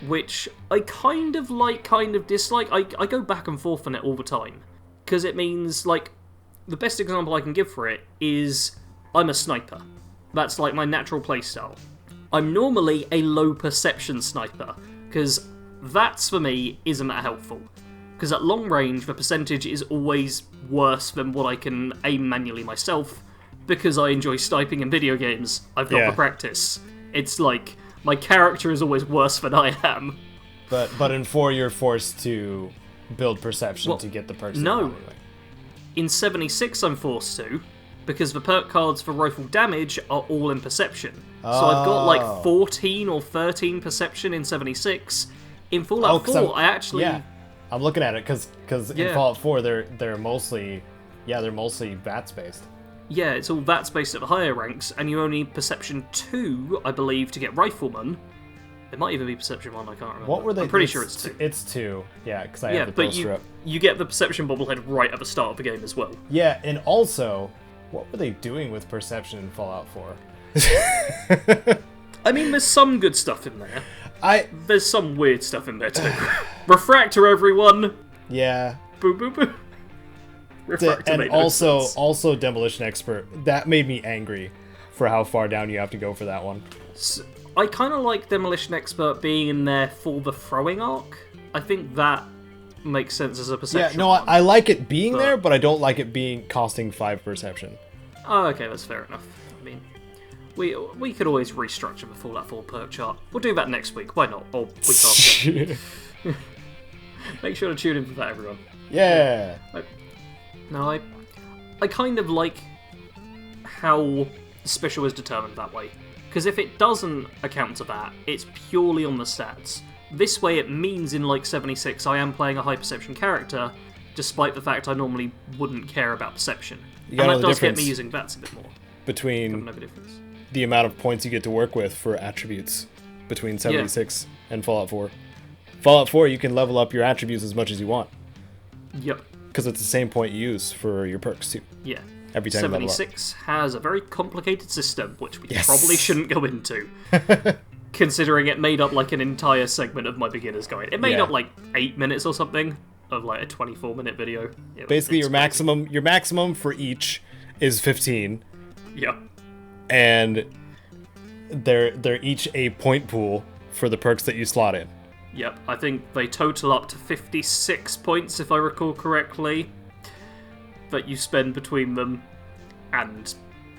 Which I kind of like, kind of dislike. I go back and forth on it all the time. Because it means, like, the best example I can give for it is I'm a sniper. That's like my natural playstyle. I'm normally a low perception sniper, because that's for me isn't that helpful. Because at long range, the percentage is always worse than what I can aim manually myself, because I enjoy sniping in video games. I've got the practice. It's like, my character is always worse than I am. But in 4 you're forced to build perception to get the perks. No. Anyway. In 76 I'm forced to, because the perk cards for rifle damage are all in perception. So I've got like 14 or 13 perception in 76. In Fallout 4, I actually... Yeah, I'm looking at it, because in Fallout 4 they're mostly VATS based. Yeah, it's all VATS based at the higher ranks, and you only need perception 2, I believe, to get rifleman. It might even be Perception 1, I can't remember. What were they? I'm pretty sure it's 2. It's 2. Yeah, because I Yeah, have the but poster up. you get the Perception bobblehead right at the start of the game as well. Yeah, and also, what were they doing with Perception in Fallout 4? I mean, there's some good stuff in there. There's some weird stuff in there too. Refractor, everyone! Yeah. Boo boo boo. Refractor And made no sense. also Demolition Expert. That made me angry for how far down you have to go for that one. I kind of like Demolition Expert being in there for the throwing arc. I think that makes sense as a perception. Yeah, no, I like it being there, but I don't like it being costing 5 perception. Oh, okay, that's fair enough. I mean, we could always restructure the Fallout 4 perk chart. We'll do that next week. Why not? Or week after. Make sure to tune in for that, everyone. Yeah. No, I kind of like how special is determined that way. Because if it doesn't account to that, it's purely on the stats. This way it means in like 76 I am playing a high perception character, despite the fact I normally wouldn't care about perception. And that does get me using VATs a bit more. Between the amount of points you get to work with for attributes between 76 and Fallout 4. Fallout 4, you can level up your attributes as much as you want. Yep. Because it's the same point you use for your perks too. Yeah. Every time 76 has a very complicated system, which we probably shouldn't go into. Considering it made up like an entire segment of my beginner's guide. It made up like 8 minutes or something of like a 24-minute video. Basically, your maximum for each is 15. Yep. And they're each a point pool for the perks that you slot in. Yep, I think they total up to 56 points, if I recall correctly, that you spend between them, and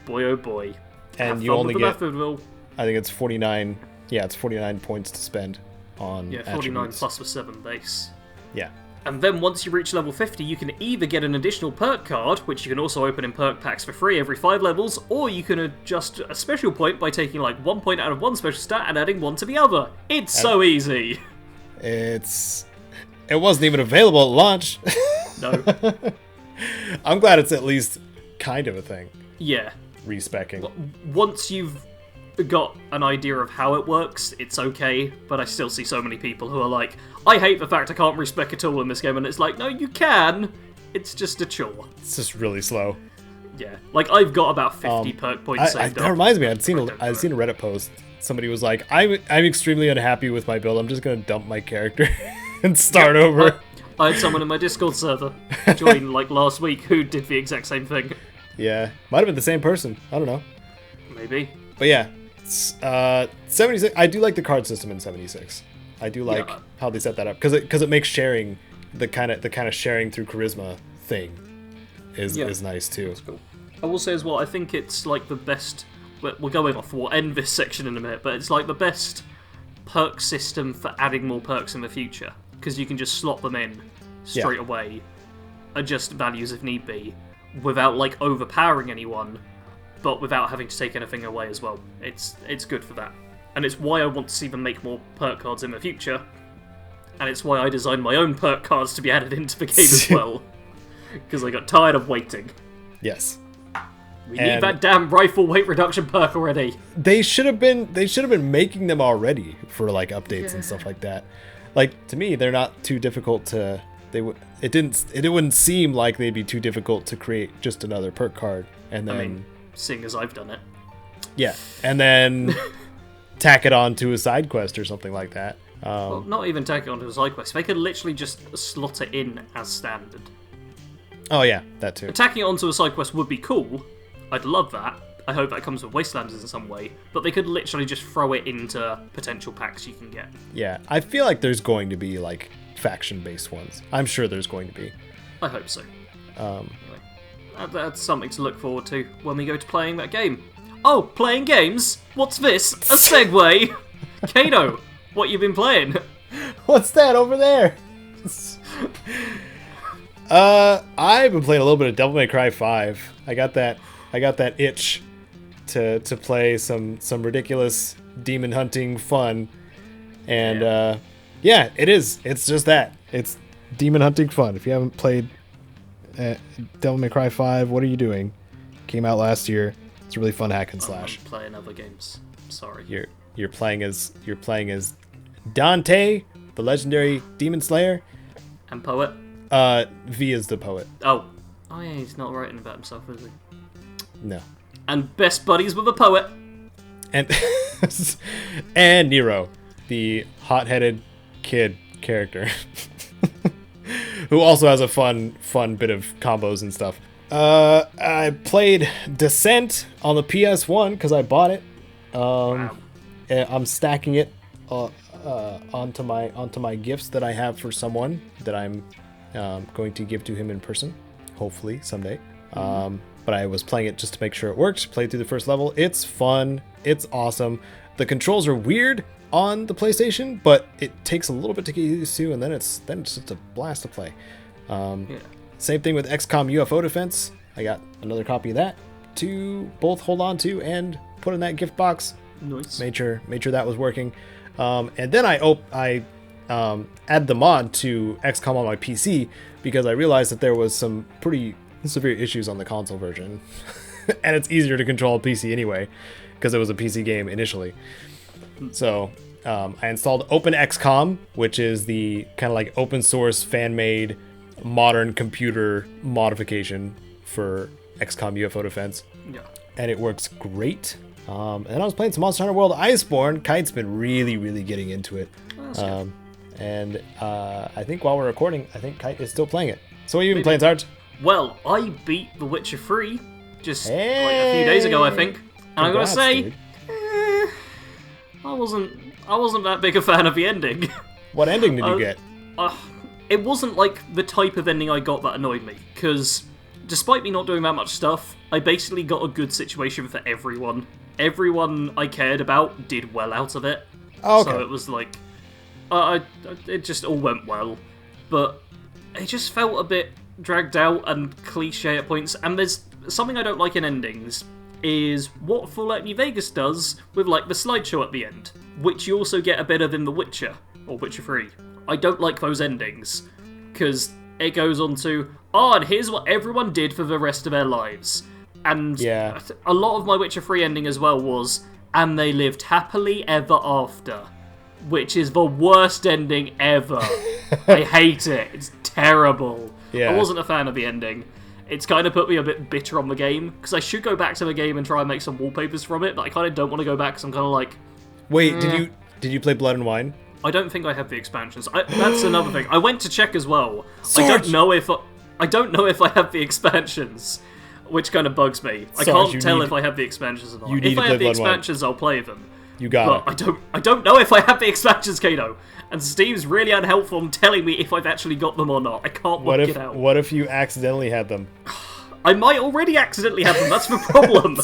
boy oh boy. And you only get, I think it's 49, it's 49 points to spend on 49 attributes. plus the 7 base. Yeah. And then once you reach level 50, you can either get an additional perk card, which you can also open in perk packs for free every 5 levels, or you can adjust a special point by taking like 1 point out of one special stat and adding 1 to the other. It's so easy! It wasn't even available at launch. No. I'm glad it's at least kind of a thing. Yeah. Respecking. Once you've got an idea of how it works, it's okay, but I still see so many people who are like, I hate the fact I can't respec at all in this game, and it's like, no, you can. It's just a chore. It's just really slow. Yeah. Like, I've got about 50 perk points saved up. That reminds me, I'd seen a Reddit post. Somebody was like, I'm extremely unhappy with my build. I'm just going to dump my character and start over. I had someone in my Discord server join like last week who did the exact same thing. Yeah. Might have been the same person. I don't know. Maybe. But yeah. 76. I do like the card system in 76. I do like how they set that up. Because it makes sharing, the kind of sharing through charisma thing is nice too. That's cool. I will say as well, I think it's like the best... We're going off. We'll end this section in a minute, but it's like the best perk system for adding more perks in the future, because you can just slot them in straight away, adjust values if need be, without like overpowering anyone, but without having to take anything away as well. It's good for that, and it's why I want to see them make more perk cards in the future, and it's why I designed my own perk cards to be added into the game as well, because I got tired of waiting. Yes. We need that damn rifle weight reduction perk already. They should have been making them already for like updates and stuff like that. Like, to me, they're not too difficult to. It wouldn't seem like they'd be too difficult to create just another perk card and then. I mean, seeing as I've done it. Yeah, and then tack it on to a side quest or something like that. Well, not even tack it onto a side quest. They could literally just slot it in as standard. Oh yeah, that too. Tacking it onto a side quest would be cool. I'd love that. I hope that comes with Wastelanders in some way. But they could literally just throw it into potential packs you can get. Yeah, I feel like there's going to be, like, faction-based ones. I'm sure there's going to be. I hope so. Anyway, that's something to look forward to when we go to playing that game. Oh, playing games? What's this? A segue! Caedo, what you been playing? What's that over there? I've been playing a little bit of Devil May Cry 5. I got that itch to play some ridiculous demon hunting fun, and it is. It's just that. It's demon hunting fun. If you haven't played Devil May Cry 5, what are you doing? Came out last year. It's a really fun hack and slash. I'm playing other games. Sorry. You're playing as Dante, the legendary demon slayer. And poet. V is the poet. Oh yeah, he's not writing about himself, is he? No. And best buddies with a poet. And and Nero, the hot-headed kid character, who also has a fun bit of combos and stuff. I played Descent on the PS1 because I bought it. Wow. I'm stacking it onto my gifts that I have for someone that I'm going to give to him in person, hopefully someday. But I was playing it just to make sure it worked. Played through the first level. It's fun. It's awesome. The controls are weird on the PlayStation, but it takes a little bit to get used to, and then it's just a blast to play. Same thing with XCOM UFO Defense. I got another copy of that to both hold on to and put in that gift box. Nice. Made sure that was working. And then I add the mod to XCOM on my PC because I realized that there was some pretty severe issues on the console version. And it's easier to control a PC anyway because it was a PC game initially. So I installed OpenXCOM, which is the kind of like open source fan-made modern computer modification for XCOM UFO Defense. Yeah. And it works great. And I was playing some Monster Hunter World Iceborne. Kite's been really getting into it. And I think while we're recording, I think Kite is still playing it. So what have you been playing, Sarge? Well, I beat The Witcher 3 just like a few days ago, I think. And I gotta say, I wasn't that big a fan of the ending. What ending did you get? It wasn't like the type of ending I got that annoyed me, because despite me not doing that much stuff, I basically got a good situation for everyone. Everyone I cared about did well out of it. Oh, okay. So it was like, it just all went well. But it just felt a bit dragged out and cliche at points. And there's something I don't like in endings, is what Fallout New Vegas does with like the slideshow at the end, which you also get a bit of in The Witcher, or Witcher 3. I don't like those endings, because it goes on to, and here's what everyone did for the rest of their lives. And yeah. A lot of my Witcher 3 ending as well was, and they lived happily ever after, which is the worst ending ever. I hate it. It's terrible. Yeah. I wasn't a fan of the ending. It's kind of put me a bit bitter on the game, because I should go back to the game and try and make some wallpapers from it, but I kind of don't want to go back, because I'm kind of like... Wait, did you play Blood and Wine? I don't think I have the expansions. That's another thing. I went to check as well. Sarge! I don't know if I have the don't which kind of bugs me. I can't tell if I have the expansions or not. If I have the expansions, I'll play them. You got it. But I don't know if I have the expansions, Caedo. And Steve's really unhelpful in telling me if I've actually got them or not. I can't work it out. What if you accidentally had them? I might already accidentally have them. That's the problem.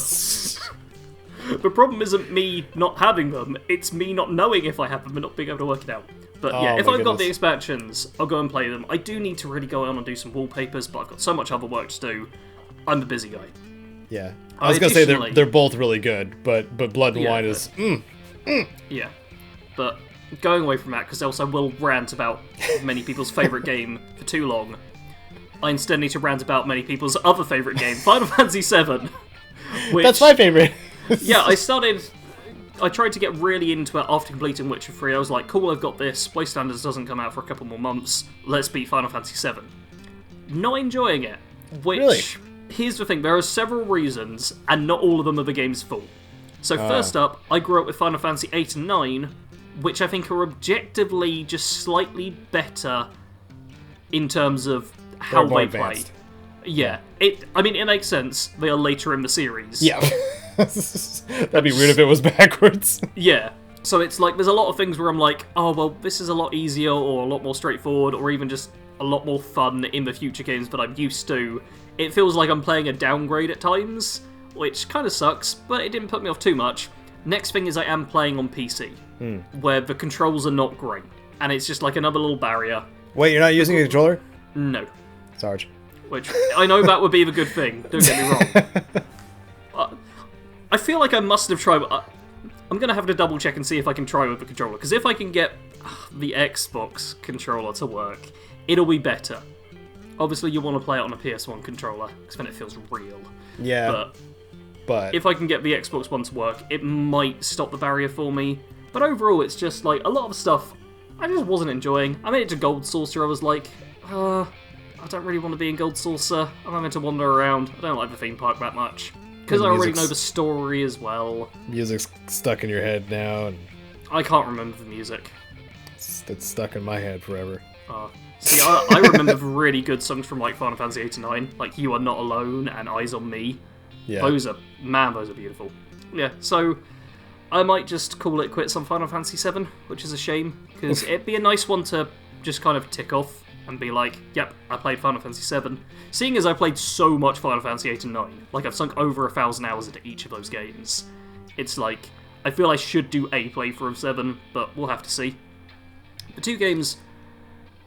The problem isn't me not having them, it's me not knowing if I have them and not being able to work it out. But yeah, if I've got the expansions, I'll go and play them. I do need to really go on and do some wallpapers, but I've got so much other work to do. I'm a busy guy. Yeah. I was going to say they're both really good, but Blood and Wine is... Yeah. But going away from that, because else I will rant about many people's favourite game for too long, I instead need to rant about many people's other favourite game, Final Fantasy VII. Which, that's my favourite. Yeah, I tried to get really into it after completing Witcher 3. I was like, cool, I've got this. Wastelanders doesn't come out for a couple more months. Let's beat Final Fantasy VII. Not enjoying it. Which, really? Here's the thing, there are several reasons, and not all of them are the game's fault. So first up, I grew up with Final Fantasy 8 and 9, which I think are objectively just slightly better in terms of how they play. Yeah, it makes sense. They are later in the series. Yeah. That'd be weird if it was backwards. Yeah. So it's like, there's a lot of things where I'm like, oh, well, this is a lot easier, or a lot more straightforward, or even just a lot more fun in the future games that I'm used to. It feels like I'm playing a downgrade at times, which kind of sucks, but it didn't put me off too much. Next thing is I am playing on PC, where the controls are not great, and it's just like another little barrier. Wait, you're not using a controller? No. Sarge. Which, I know that would be the good thing, don't get me wrong. I feel like I must have tried... I'm going to have to double check and see if I can try with the controller, because if I can get the Xbox controller to work, it'll be better. Obviously, you want to play it on a PS1 controller, because then it feels real. Yeah, but... if I can get the Xbox One to work, it might stop the barrier for me. But overall, it's just like a lot of stuff I just wasn't enjoying. I made it to Gold Saucer, I was like, I don't really want to be in Gold Saucer. I'm having to wander around. I don't like the theme park that much. Because I already know the story as well. Music's stuck in your head now, and I can't remember the music. It's stuck in my head forever. See, I remember really good songs from like Final Fantasy 89, like You Are Not Alone and Eyes on Me. Yeah. Those are beautiful. Yeah, so I might just call it quits on Final Fantasy 7, which is a shame, because it'd be a nice one to just kind of tick off and be like, yep, I played Final Fantasy 7. Seeing as I played so much Final Fantasy 8 and 9, like I've sunk over 1,000 hours into each of those games, it's like, I feel I should do a playthrough of 7, but we'll have to see. The two games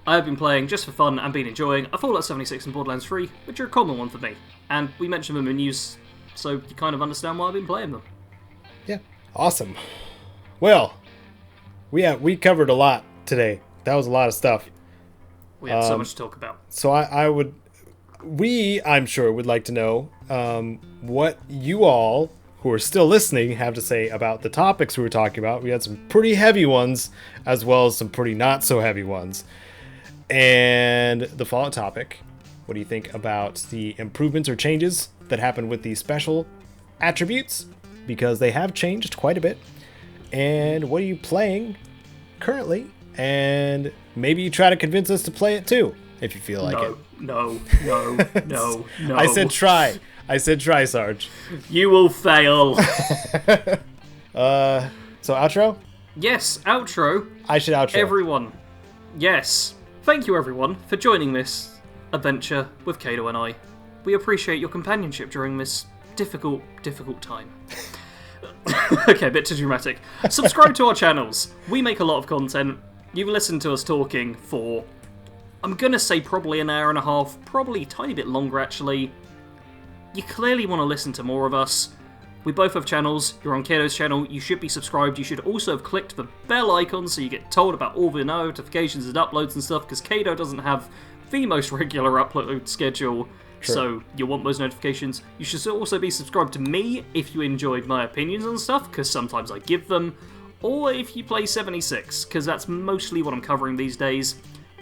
I have been playing just for fun and been enjoying are Fallout 76 and Borderlands 3, which are a common one for me, and we mentioned them in news, so you kind of understand why I've been playing them. Yeah, awesome. Well, we covered a lot today. That was a lot of stuff. We had so much to talk about. So I'm sure, would like to know what you all who are still listening have to say about the topics we were talking about. We had some pretty heavy ones, as well as some pretty not so heavy ones. And the Fallout topic, what do you think about the improvements or changes that happened with the special attributes? Because they have changed quite a bit. And what are you playing currently? And maybe you try to convince us to play it too, if you feel like it. No. I said try. Sarge. You will fail. So outro? Yes, outro. I should outro. Everyone. Yes. Thank you, everyone, for joining this adventure with Caedo and I. We appreciate your companionship during this difficult time. Okay, a bit too dramatic. Subscribe to our channels. We make a lot of content. You've listened to us talking for, I'm going to say probably an hour and a half, probably a tiny bit longer actually. You clearly want to listen to more of us. We both have channels. You're on Caedo's channel. You should be subscribed. You should also have clicked the bell icon so you get told about all the notifications and uploads and stuff, because Caedo doesn't have the most regular upload schedule. True. So you want those notifications. You should also be subscribed to me if you enjoyed my opinions on stuff, because sometimes I give them. Or if you play 76, because that's mostly what I'm covering these days.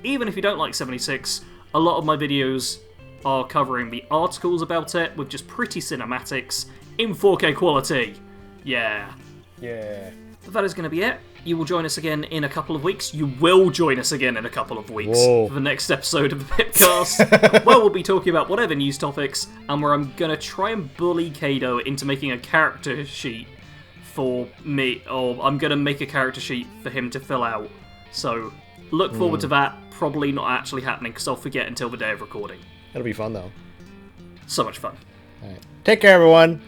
Even if you don't like 76, a lot of my videos are covering the articles about it with just pretty cinematics in 4K quality. Yeah. But that is going to be it. You will join us again in a couple of weeks. You will join us again in a couple of weeks for the next episode of the PIPCAST, where we'll be talking about whatever news topics, and where I'm going to try and bully Caedo into making a character sheet for me, or I'm going to make a character sheet for him to fill out. So look forward to that. Probably not actually happening, because I'll forget until the day of recording. That'll be fun, though. So much fun. All right. Take care, everyone.